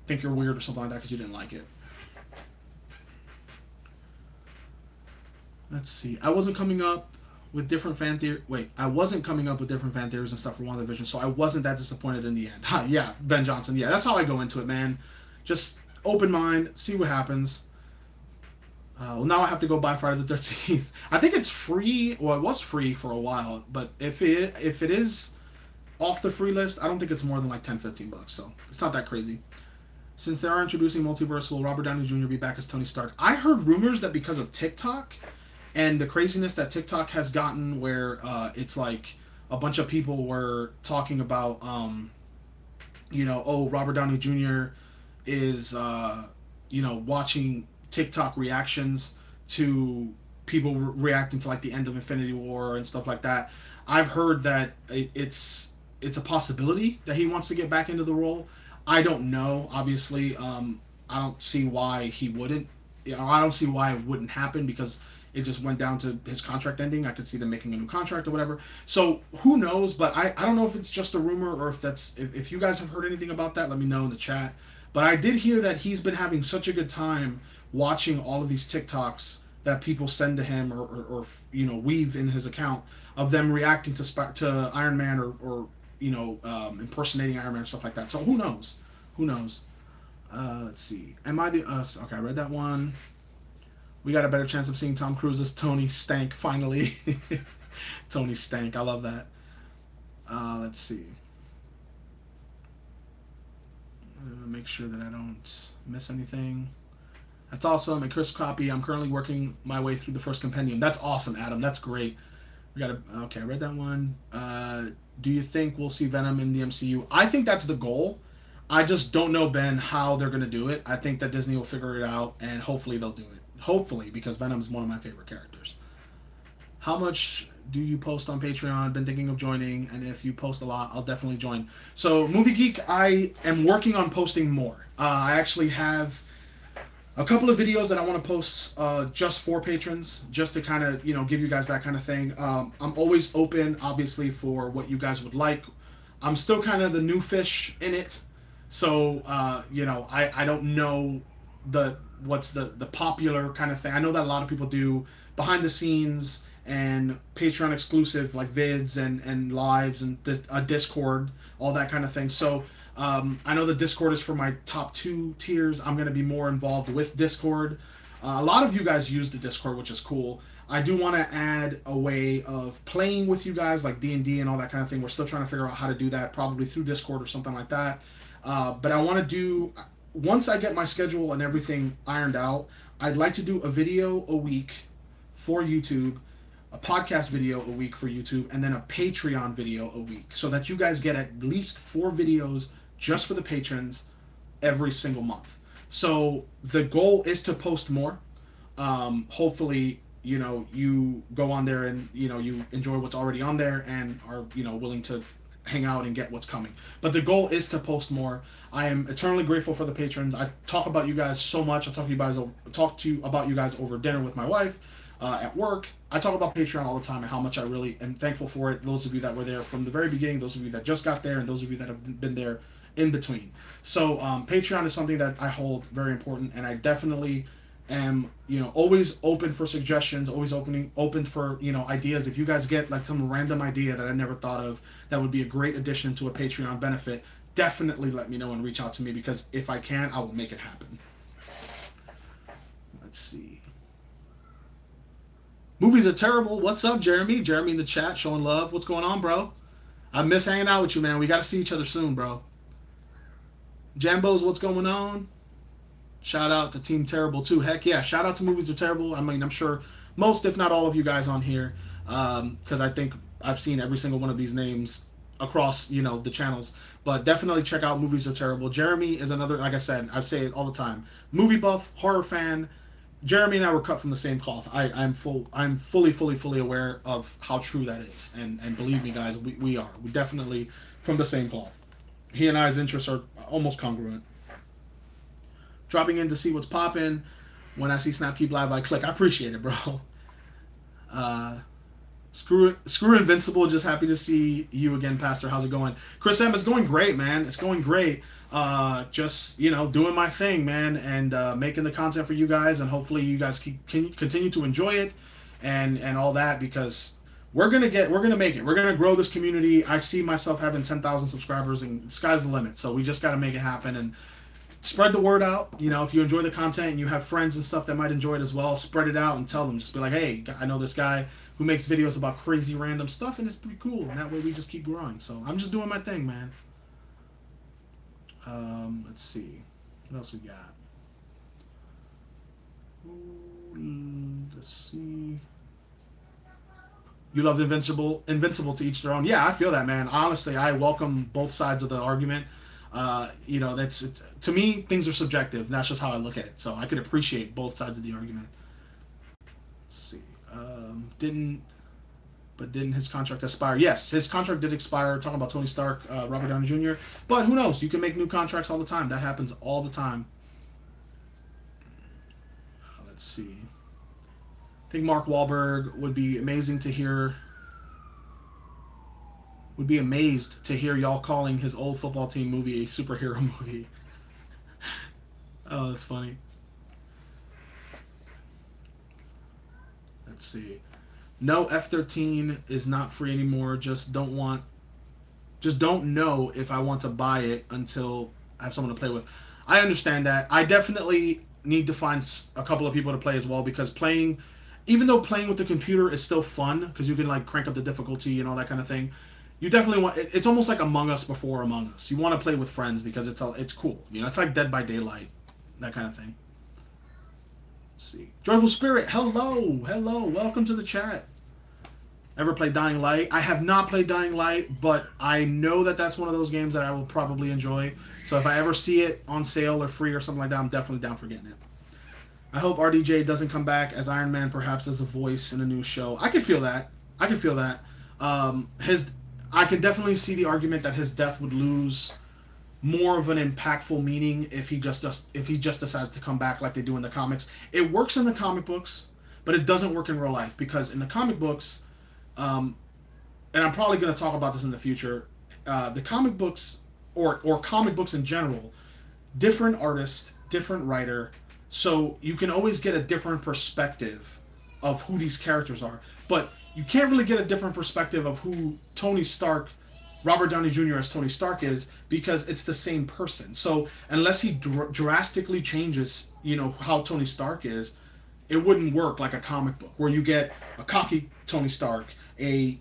[SPEAKER 1] think you're weird or something like that because you didn't like it. Let's see. I wasn't coming up with different fan theory. Wait, I wasn't coming up with different fan theories and stuff for WandaVision, so I wasn't that disappointed in the end. Yeah, Ben Johnson. Yeah, that's how I go into it, man. Just open mind, see what happens. Well, now I have to go buy Friday the 13th. I think it's free. Well, it was free for a while, but if it is off the free list, I don't think it's more than like $10-15. So it's not that crazy. Since they are introducing multiverse, will Robert Downey Jr. be back as Tony Stark? I heard rumors that because of TikTok and the craziness that TikTok has gotten, where it's like a bunch of people were talking about, oh, Robert Downey Jr. is, watching TikTok reactions to people reacting to like the end of Infinity War and stuff like that. I've heard that it's a possibility that he wants to get back into the role. I don't know. Obviously, I don't see why he wouldn't. I don't see why it wouldn't happen because it just went down to his contract ending. I could see them making a new contract or whatever. So who knows? But I don't know if it's just a rumor or if you guys have heard anything about that, let me know in the chat. But I did hear that he's been having such a good time watching all of these TikToks that people send to him or weave in his account of them reacting to Iron Man or impersonating Iron Man and stuff like that. So who knows? Who knows? Let's see. Am I the okay, I read that one. We got a better chance of seeing Tom Cruise as Tony Stank finally. Tony Stank. I love that. Let's see. Make sure that I don't miss anything. That's awesome. A crisp copy. I'm currently working my way through the first compendium. That's awesome, Adam. That's great. Okay, I read that one. Do you think we'll see Venom in the MCU? I think that's the goal. I just don't know, Ben, how they're going to do it. I think that Disney will figure it out, and hopefully they'll do it. Hopefully, because Venom's one of my favorite characters. How much do you post on Patreon? Been thinking of joining, and if you post a lot, I'll definitely join. So, Movie Geek, I am working on posting more. I actually have a couple of videos that I want to post just for patrons, just to kind of, give you guys that kind of thing. I'm always open, obviously, for what you guys would like. I'm still kind of the new fish in it. So, I don't know what's the popular kind of thing. I know that a lot of people do behind the scenes and Patreon exclusive like vids and lives and a Discord, all that kind of thing. So I know the Discord is for my top 2 tiers. I'm going to be more involved with Discord. A lot of you guys use the Discord, which is cool. I do want to add a way of playing with you guys like D&D and all that kind of thing. We're still trying to figure out how to do that, probably through Discord or something like that. But I want to do, once I get my schedule and everything ironed out, I'd like to do a video a week for YouTube, a podcast video a week for YouTube, and then a Patreon video a week, so that you guys get at least 4 videos just for the patrons every single month. So the goal is to post more. Hopefully, you go on there and, you enjoy what's already on there and are, willing to hang out and get what's coming. But the goal is to post more. I am eternally grateful for the patrons. I talk about you guys so much. I talk to you about you guys over dinner with my wife, at work. I talk about Patreon all the time and how much I really am thankful for it. Those of you that were there from the very beginning, those of you that just got there, and those of you that have been there in between. So Patreon is something that I hold very important, and I definitely am, always open for suggestions, always open for, ideas. If you guys get like some random idea that I never thought of that would be a great addition to a Patreon benefit, definitely let me know and reach out to me, because if I can, I will make it happen. Let's see. Movies are terrible. What's up, Jeremy? Jeremy in the chat showing love. What's going on, bro? I miss hanging out with you, man. We got to see each other soon, bro. Jambos, what's going on? Shout out to Team Terrible too. Heck yeah, shout out to Movies Are Terrible. I mean, I'm sure most, if not all of you guys on here, because I think I've seen every single one of these names across the channels. But definitely check out Movies Are Terrible. Jeremy is another, like I said, I say it all the time, movie buff, horror fan. Jeremy and I were cut from the same cloth. I'm fully aware of how true that is, and believe me, guys, we definitely from the same cloth. He and I's interests are almost congruent. Dropping in to see what's popping. When I see Snap Keep Live, I click. I appreciate it, bro. Uh, Screw Invincible. Just happy to see you again, Pastor. How's it going? Chris M, it's going great, man. It's going great. Just doing my thing, man, and making the content for you guys, and hopefully you guys continue to enjoy it, and all that, because we're gonna make it. We're gonna grow this community. I see myself having 10,000 subscribers, and sky's the limit. So we just got to make it happen and spread the word out. If you enjoy the content and you have friends and stuff that might enjoy it as well, spread it out and tell them. Just be like, hey, I know this guy who makes videos about crazy random stuff, and it's pretty cool. And that way we just keep growing. So I'm just doing my thing, man. Let's see. What else we got? Let's see. You loved Invincible to each their own. Yeah, I feel that, man. Honestly, I welcome both sides of the argument. It's to me, things are subjective. That's just how I look at it. So I could appreciate both sides of the argument. Let's see. Didn't his contract expire? Yes, his contract did expire. Talking about Tony Stark, Robert Downey Jr. But who knows? You can make new contracts all the time. That happens all the time. Let's see. I think Mark Wahlberg would be amazing to hear. Would be amazed to hear y'all calling his old football team movie a superhero movie. Oh, that's funny. Let's see. No, F13 is not free anymore. Just don't know if I want to buy it until I have someone to play with. I understand that. I definitely need to find a couple of people to play as well, because even though playing with the computer is still fun, because you can like crank up the difficulty and all that kind of thing, you definitely want. It's almost like Among Us before Among Us. You want to play with friends because it's cool. It's like Dead by Daylight, that kind of thing. Let's see. Joyful Spirit, hello, welcome to the chat. Ever played Dying Light? I have not played Dying Light, but I know that that's one of those games that I will probably enjoy. So if I ever see it on sale or free or something like that, I'm definitely down for getting it. I hope RDJ doesn't come back as Iron Man, perhaps as a voice in a new show. I can feel that. I can definitely see the argument that his death would lose more of an impactful meaning if he just decides to come back like they do in the comics. It works in the comic books, but it doesn't work in real life, because in the comic books, and I'm probably going to talk about this in the future, the comic books or comic books in general, different artist, different writer, so you can always get a different perspective of who these characters are, but you can't really get a different perspective of who Tony Stark, Robert Downey Jr. as Tony Stark is, because it's the same person. So unless he drastically changes, how Tony Stark is, it wouldn't work like a comic book where you get a cocky Tony Stark, a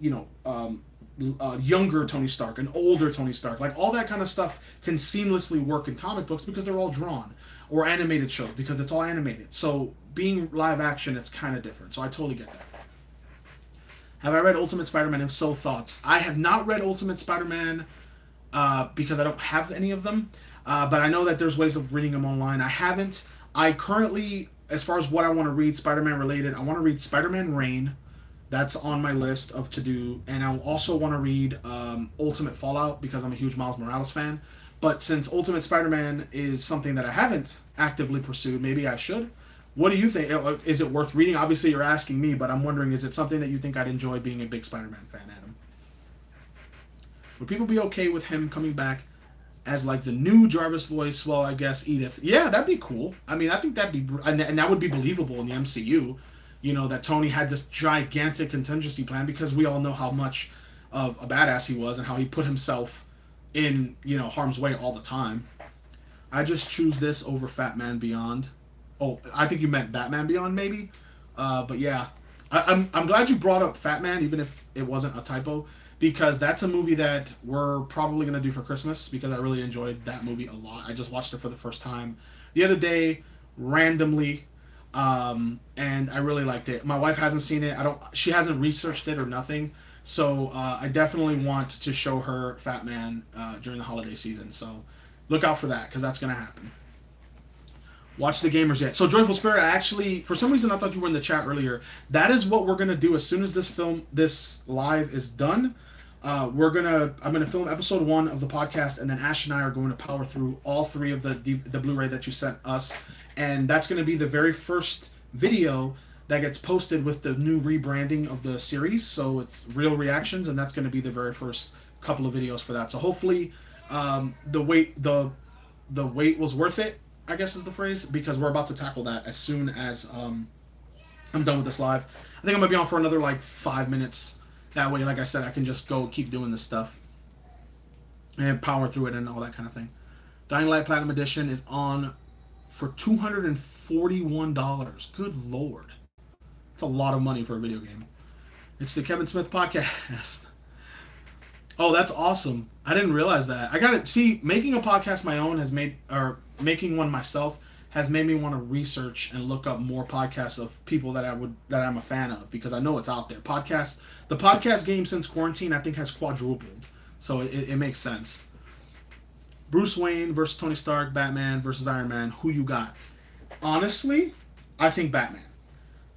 [SPEAKER 1] younger Tony Stark, an older Tony Stark. Like all that kind of stuff can seamlessly work in comic books because they're all drawn, or animated shows because it's all animated. So being live action, it's kind of different. So I totally get that. Have I read Ultimate Spider-Man? If so, thoughts? I have not read Ultimate Spider-Man because I don't have any of them, but I know that there's ways of reading them online. I haven't. I currently, as far as what I want to read Spider-Man related, I want to read Spider-Man Reign. That's on my list of to do, and I also want to read Ultimate Fallout because I'm a huge Miles Morales fan. But since Ultimate Spider-Man is something that I haven't actively pursued, maybe I should. What do you think? Is it worth reading? Obviously, you're asking me, but I'm wondering, is it something that you think I'd enjoy being a big Spider-Man fan, Adam? Would people be okay with him coming back as like the new Jarvis voice? Well, I guess Edith. Yeah, that'd be cool. I mean, I think that'd be, and that would be believable in the MCU. That Tony had this gigantic contingency plan, because we all know how much of a badass he was and how he put himself in, harm's way all the time. I just choose this over Fat Man Beyond. Oh, I think you meant Batman Beyond, maybe. But yeah, I'm glad you brought up Fat Man, even if it wasn't a typo, because that's a movie that we're probably gonna do for Christmas, because I really enjoyed that movie a lot. I just watched it for the first time the other day, randomly, and I really liked it. My wife hasn't seen it. She hasn't researched it or nothing, So I definitely want to show her Fat Man during the holiday season. So look out for that because that's gonna happen. Watch the gamers yet? So Joyful Spirit, I actually, for some reason, I thought you were in the chat earlier. That is what we're gonna do as soon as this live is done. I'm gonna film episode 1 of the podcast, and then Ash and I are going to power through all 3 of the Blu-ray that you sent us, and that's gonna be the very first video that gets posted with the new rebranding of the series. So it's real reactions, and that's gonna be the very first couple of videos for that. So hopefully, the wait was worth it, I guess is the phrase, because we're about to tackle that as soon as I'm done with this live. I think I'm gonna be on for another like 5 minutes. That way, like I said, I can just go keep doing this stuff and power through it and all that kind of thing. Dying Light Platinum Edition is on for $241. Good lord, it's a lot of money for a video game. It's the Kevin Smith podcast. Oh, that's awesome. I didn't realize that. I gotta see, making a podcast my own has made, or making one myself has made me want to research and look up more podcasts of people that I'm a fan of, because I know it's out there. The podcast game since quarantine, I think, has quadrupled. So it makes sense. Bruce Wayne versus Tony Stark, Batman versus Iron Man. Who you got? Honestly, I think Batman.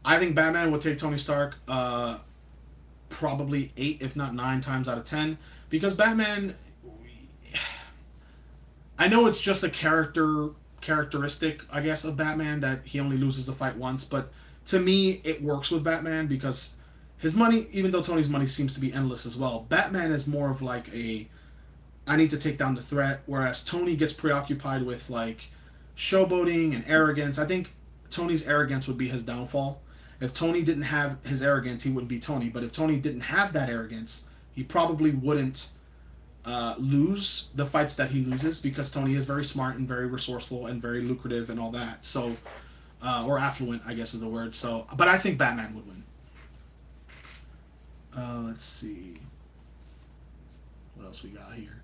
[SPEAKER 1] I think Batman would take Tony Stark probably 8, if not 9 times out of 10, because Batman, I know it's just a characteristic, I guess, of Batman that he only loses a fight once, but to me it works with Batman because his money, even though Tony's money seems to be endless as well, Batman is more of like I need to take down the threat, whereas Tony gets preoccupied with like showboating and arrogance. I think Tony's arrogance would be his downfall. If Tony didn't have his arrogance, he wouldn't be Tony. But if Tony didn't have that arrogance, he probably wouldn't lose the fights that he loses, because Tony is very smart and very resourceful and very lucrative and all that. So, or affluent, I guess is the word. So, but I think Batman would win. Let's see. What else we got here?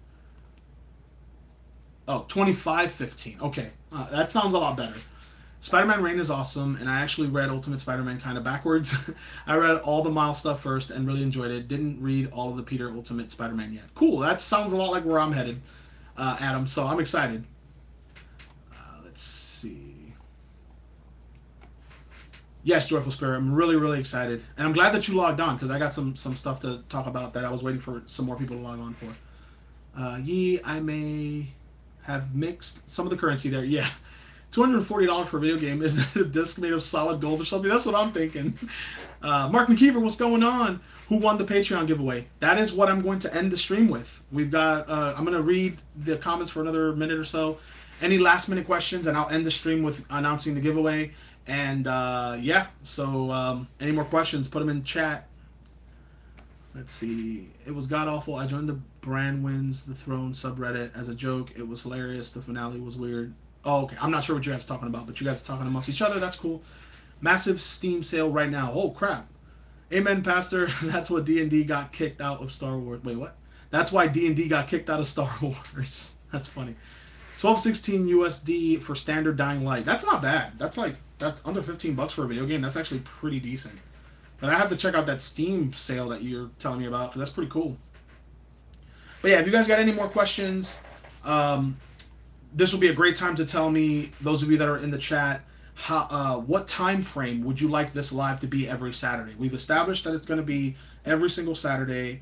[SPEAKER 1] Oh, 25-15. Okay, that sounds a lot better. Spider-Man Reign is awesome, and I actually read Ultimate Spider-Man kind of backwards. I read all the Miles stuff first and really enjoyed it. Didn't read all of the Peter Ultimate Spider-Man yet. Cool, that sounds a lot like where I'm headed, Adam, so I'm excited. Let's see. Yes, Joyful Spirit, I'm really, really excited. And I'm glad that you logged on, because I got some stuff to talk about that I was waiting for some more people to log on for. I may have mixed some of the currency there. Yeah. $240 for a video game. Is that a disc made of solid gold or something? That's what I'm thinking. Mark McKeever, what's going on? Who won the Patreon giveaway? That is what I'm going to end the stream with. We've got, I'm going to read the comments for another minute or so. Any last minute questions, and I'll end the stream with announcing the giveaway. And yeah, so any more questions, put them in chat. Let's see. It was god awful. I joined the Brand Wins the Throne subreddit as a joke. It was hilarious. The finale was weird. Oh, okay. I'm not sure what you guys are talking about, but you guys are talking amongst each other. That's cool. Massive Steam sale right now. Oh, crap. Amen, Pastor. That's what D&D got kicked out of Star Wars. Wait, what? That's why D&D got kicked out of Star Wars. That's funny. 12.16 USD for standard Dying Light. That's not bad. That's under $15 for a video game. That's actually pretty decent. But I have to check out that Steam sale that you're telling me about, because that's pretty cool. But yeah, if you guys got any more questions, this will be a great time to tell me, those of you that are in the chat, what time frame would you like this live to be every Saturday? We've established that it's going to be every single Saturday.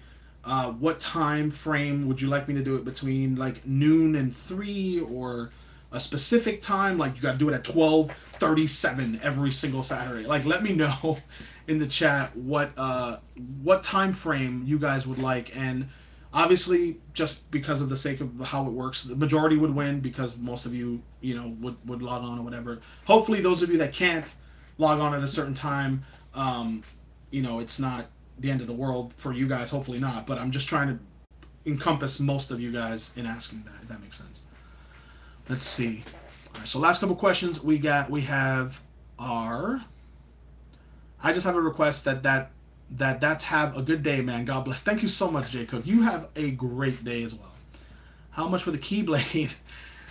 [SPEAKER 1] What time frame would you like me to do it between, like noon and 3, or a specific time, like you got to do it at 12:37 every single Saturday? Like, let me know in the chat what time frame you guys would like. And obviously, just because of the sake of how it works, the majority would win, because most of you, would log on or whatever. Hopefully, those of you that can't log on at a certain time, it's not the end of the world for you guys. Hopefully not. But I'm just trying to encompass most of you guys in asking that, if that makes sense. Let's see. All right, so last couple questions we have are, I just have a request that's have a good day, man. God bless. Thank you so much, Jay Cook. You have a great day as well. How much for the Keyblade?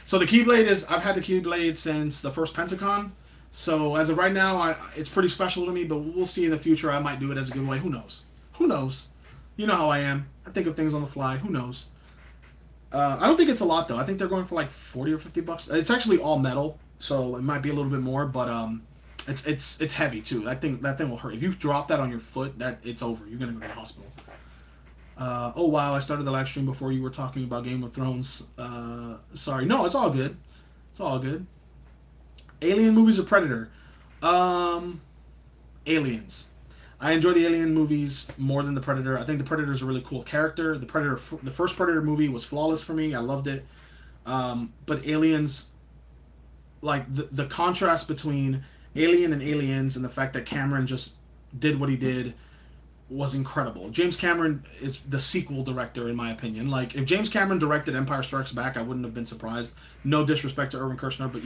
[SPEAKER 1] So the Keyblade is, I've had the Keyblade since the first Pensacon. So as of right now, it's pretty special to me, but we'll see in the future. I might do it as a giveaway. Who knows? Who knows? You know how I am. I think of things on the fly. Who knows? I don't think it's a lot though. I think they're going for like 40 or 50 bucks. It's actually all metal, so it might be a little bit more, but it's heavy too. That thing will hurt. If you drop that on your foot, that it's over. You're gonna go to the hospital. Oh wow! I started the live stream before you were talking about Game of Thrones. Sorry. No, it's all good. It's all good. Alien movies or Predator? Um, Aliens. I enjoy the Alien movies more than the Predator. I think the Predator is a really cool character. The first Predator movie was flawless for me. I loved it. But Aliens, like the contrast between Alien and Aliens, and the fact that Cameron just did what he did was incredible. James Cameron is the sequel director, in my opinion. Like, if James Cameron directed Empire Strikes Back, I wouldn't have been surprised. No disrespect to Irvin Kershner, but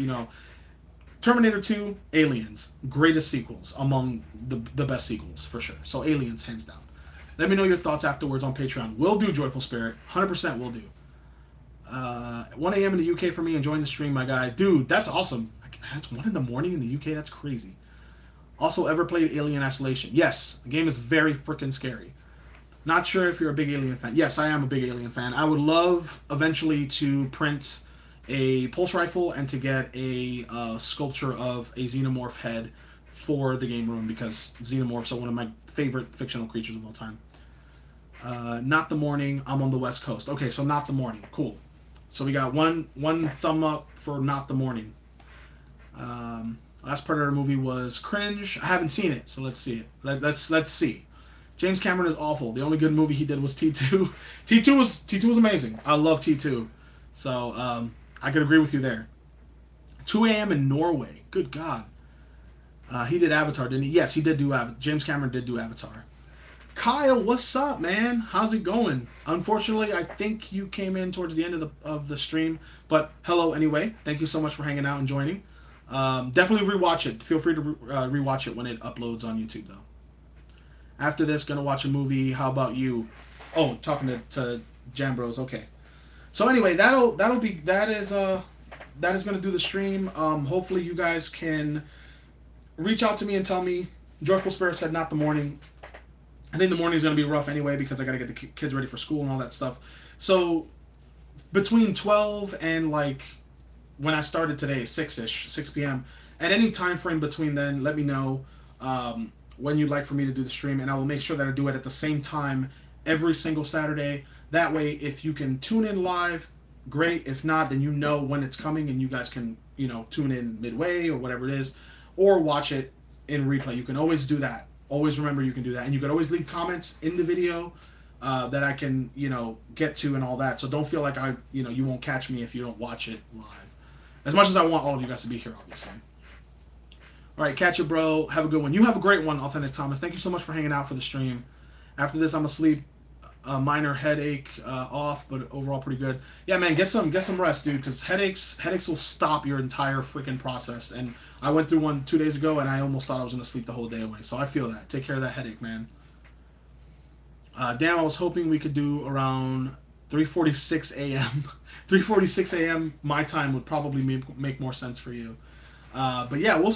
[SPEAKER 1] Terminator 2, Aliens, greatest sequels among the best sequels for sure. So Aliens, hands down. Let me know your thoughts afterwards on Patreon. Will do, Joyful Spirit. 100% will do. 1 a.m. in the UK for me, enjoying the stream, my guy. Dude, that's awesome. That's 1 in the morning in the UK? That's crazy. Also, ever played Alien Isolation? Yes, the game is very freaking scary. Not sure if you're a big Alien fan. Yes, I am a big Alien fan. I would love eventually to print a pulse rifle and to get a sculpture of a xenomorph head for the game room, because xenomorphs are one of my favorite fictional creatures of all time. Not the morning. I'm on the West Coast. Okay, so not the morning. Cool. So we got one thumb up for not the morning. Last Predator movie was cringe. I haven't seen it, so let's see it. Let's see. James Cameron is awful. The only good movie he did was T2. T2 was amazing. I love T2. So I could agree with you there. 2 a.m. in Norway. Good God. He did Avatar, didn't he? Yes, he did do Avatar. James Cameron did do Avatar. Kyle, what's up, man? How's it going? Unfortunately, I think you came in towards the end of the stream, but hello anyway. Thank you so much for hanging out and joining. Definitely rewatch it. Feel free to rewatch it when it uploads on YouTube, though. After this, gonna watch a movie. How about you? Oh, talking to Jambros. Okay. So anyway, that is gonna do the stream. Hopefully you guys can reach out to me and tell me. Joyful Spirit said not the morning. I think the morning is gonna be rough anyway, because I gotta get the kids ready for school and all that stuff. So between 12 and like when I started today, 6-ish, 6 p.m. At any time frame between then, let me know when you'd like for me to do the stream, and I will make sure that I do it at the same time every single Saturday. That way, if you can tune in live, great. If not, then you know when it's coming, and you guys can, tune in midway or whatever it is, or watch it in replay. You can always do that. Always remember you can do that. And you can always leave comments in the video that I can, get to and all that. So don't feel like you won't catch me if you don't watch it live. As much as I want all of you guys to be here, obviously. All right, catch it, bro. Have a good one. You have a great one, Authentic Thomas. Thank you so much for hanging out for the stream. After this, I'm asleep. Minor headache off, but overall pretty good. Yeah, man, get some rest, dude, because headaches will stop your entire freaking process. And I went through one 2 days ago, and I almost thought I was going to sleep the whole day away. So I feel that. Take care of that headache, man. Damn, I was hoping we could do around 3:46 a.m. 3:46 a.m. my time would probably make more sense for you. But yeah, we'll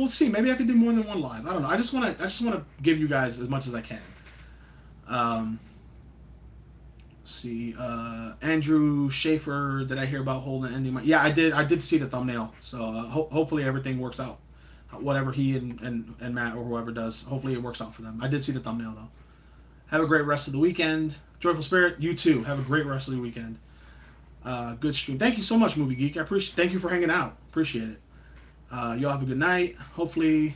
[SPEAKER 1] see. Maybe I could do more than one live. I don't know. I just want to give you guys as much as I can. See, Andrew Schaefer, did I hear about Holden ending? Yeah, I did see the thumbnail. So hopefully everything works out. Whatever he and Matt or whoever does, hopefully it works out for them. I did see the thumbnail though. Have a great rest of the weekend. Joyful Spirit, you too. Have a great rest of the weekend. Good stream. Thank you so much, Movie Geek. Thank you for hanging out. Appreciate it. Y'all have a good night. Hopefully,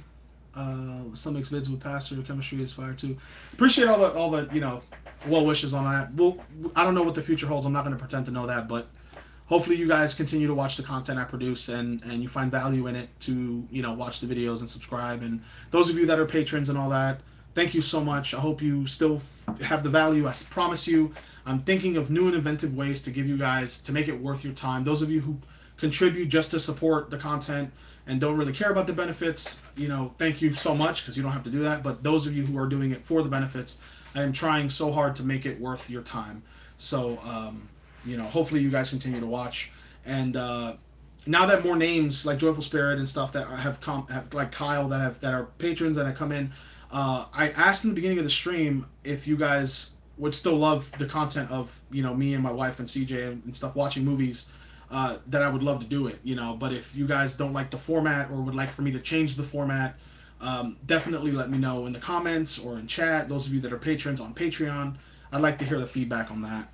[SPEAKER 1] some mixed vids with Pastor. Chemistry is fire too. Appreciate all the well wishes on that. I don't know what the future holds. I'm not going to pretend to know that, but hopefully you guys continue to watch the content I produce and you find value in it to watch the videos and subscribe. And those of you that are patrons and all that, thank you so much. I hope you still have the value. I promise you, I'm thinking of new and inventive ways to give you guys, to make it worth your time. Those of you who contribute just to support the content and don't really care about the benefits, thank you so much, because you don't have to do that. But those of you who are doing it for the benefits, I am trying so hard to make it worth your time. So, hopefully you guys continue to watch. And now that more names like Joyful Spirit and stuff that have like Kyle that are patrons that have come in, I asked in the beginning of the stream if you guys would still love the content of, you know, me and my wife and CJ and stuff watching movies, that I would love to do it, you know. But if you guys don't like the format or would like for me to change the format, definitely let me know in the comments or in chat. Those of you that are patrons on Patreon, I'd like to hear the feedback on that.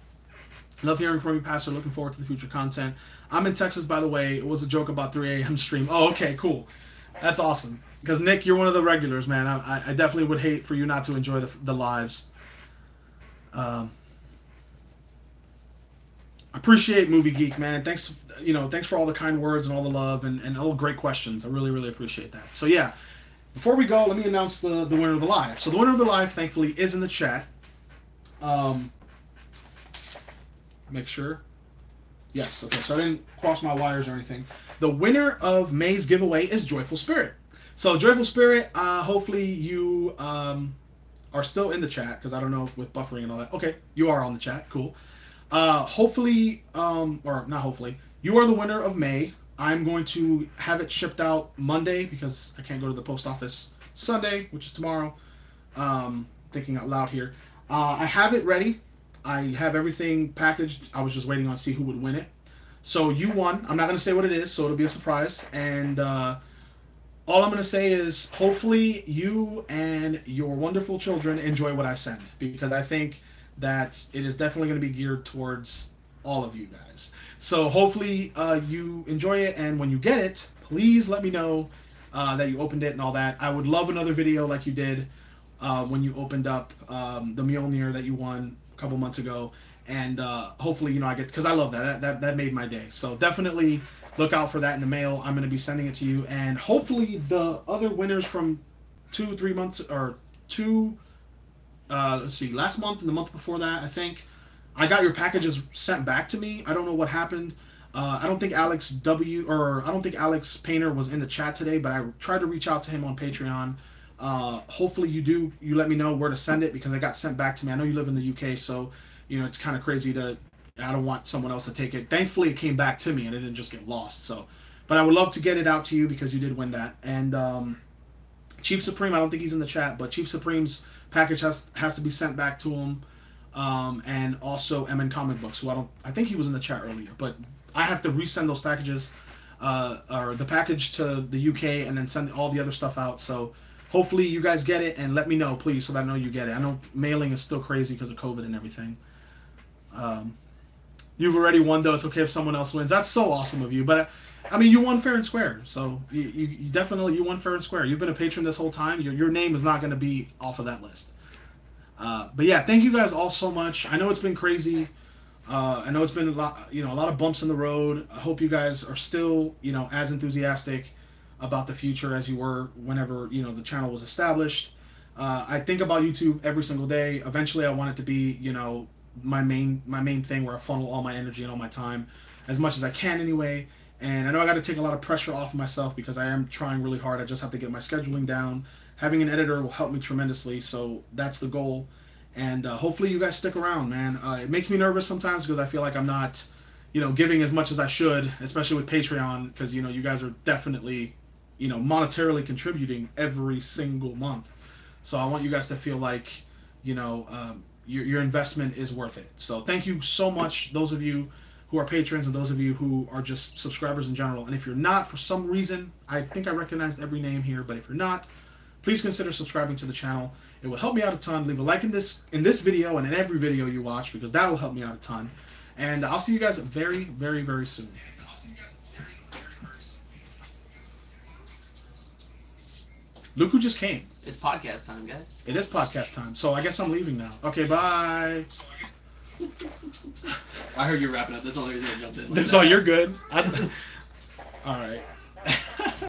[SPEAKER 1] Love hearing from you, Pastor. Looking forward to the future content. I'm in Texas, by the way. It was a joke about 3 a.m. stream. Oh, okay, cool. That's awesome. Because, Nick, you're one of the regulars, man. I definitely would hate for you not to enjoy the lives. Appreciate Movie Geek, man. Thanks, you know, thanks for all the kind words and all the love and all the great questions. I really, really appreciate that. So, yeah, before we go, let me announce the winner of the live. So the winner of the live, thankfully, is in the chat. Make sure. Yes, okay, so I didn't cross my wires or anything. The winner of May's giveaway is Joyful Spirit. So, Joyful Spirit, hopefully you are still in the chat, because I don't know with buffering and all that. Okay, you are on the chat, cool. Hopefully, or not hopefully, you are the winner of May. I'm going to have it shipped out Monday, because I can't go to the post office Sunday, which is tomorrow. Thinking out loud here. I have it ready. I have everything packaged. I was just waiting on to see who would win it. So you won. I'm not going to say what it is, so it'll be a surprise. And all I'm going to say is hopefully you and your wonderful children enjoy what I send, because I think that it is definitely going to be geared towards all of you guys. So hopefully you enjoy it, and when you get it, please let me know that you opened it and all that. I would love another video like you did when you opened up the Mjolnir that you won a couple months ago, and hopefully, you know, I get, because I love that made my day. So definitely look out for that in the mail. I'm going to be sending it to you, and hopefully the other winners from 2-3 months, or let's see, last month and the month before that, I think I got your packages sent back to me. I don't know what happened. I don't think Alex Painter was in the chat today, but I tried to reach out to him on Patreon. Hopefully you let me know where to send it, because it got sent back to me. I know you live in the UK, so you know it's kind of crazy I don't want someone else to take it. Thankfully it came back to me and it didn't just get lost. So, but I would love to get it out to you, because you did win that. And Chief Supreme, I don't think he's in the chat, but Chief Supreme's package has to be sent back to him. And also MN Comic Books, who I think he was in the chat earlier, but I have to resend those packages, or the package to the UK, and then send all the other stuff out. So hopefully you guys get it, and let me know, please, so that I know you get it. I know mailing is still crazy because of COVID and everything. You've already won, though. It's okay if someone else wins. That's so awesome of you. But, I mean, you won fair and square. So you definitely, you won fair and square. You've been a patron this whole time. Your name is not going to be off of that list. But yeah, thank you guys all so much. I know it's been crazy. I know it's been a lot of bumps in the road. I hope you guys are still, you know, as enthusiastic about the future as you were whenever, you know, the channel was established. I think about YouTube every single day. Eventually I want it to be, you know, my main thing, where I funnel all my energy and all my time as much as I can anyway. And I know I got to take a lot of pressure off of myself, because I am trying really hard. I just have to get my scheduling down. Having an editor will help me tremendously, so that's the goal. And hopefully you guys stick around, man. It makes me nervous sometimes, because I feel like I'm not, you know, giving as much as I should, especially with Patreon, because, you know, you guys are definitely, you know, monetarily contributing every single month. So I want you guys to feel like, you know, your investment is worth it. So thank you so much, those of you who are patrons and those of you who are just subscribers in general. And if you're not, for some reason, I think I recognized every name here, but if you're not, please consider subscribing to the channel. It will help me out a ton. Leave a like in this video and in every video you watch, because that will help me out a ton. And I'll see you guys very, very, very soon. Look who just came.
[SPEAKER 2] It's podcast time, guys.
[SPEAKER 1] It is podcast time, so I guess I'm leaving now. Okay, bye.
[SPEAKER 2] I heard you wrapping up. That's the only reason I jumped in.
[SPEAKER 1] That's all. You're good. All right.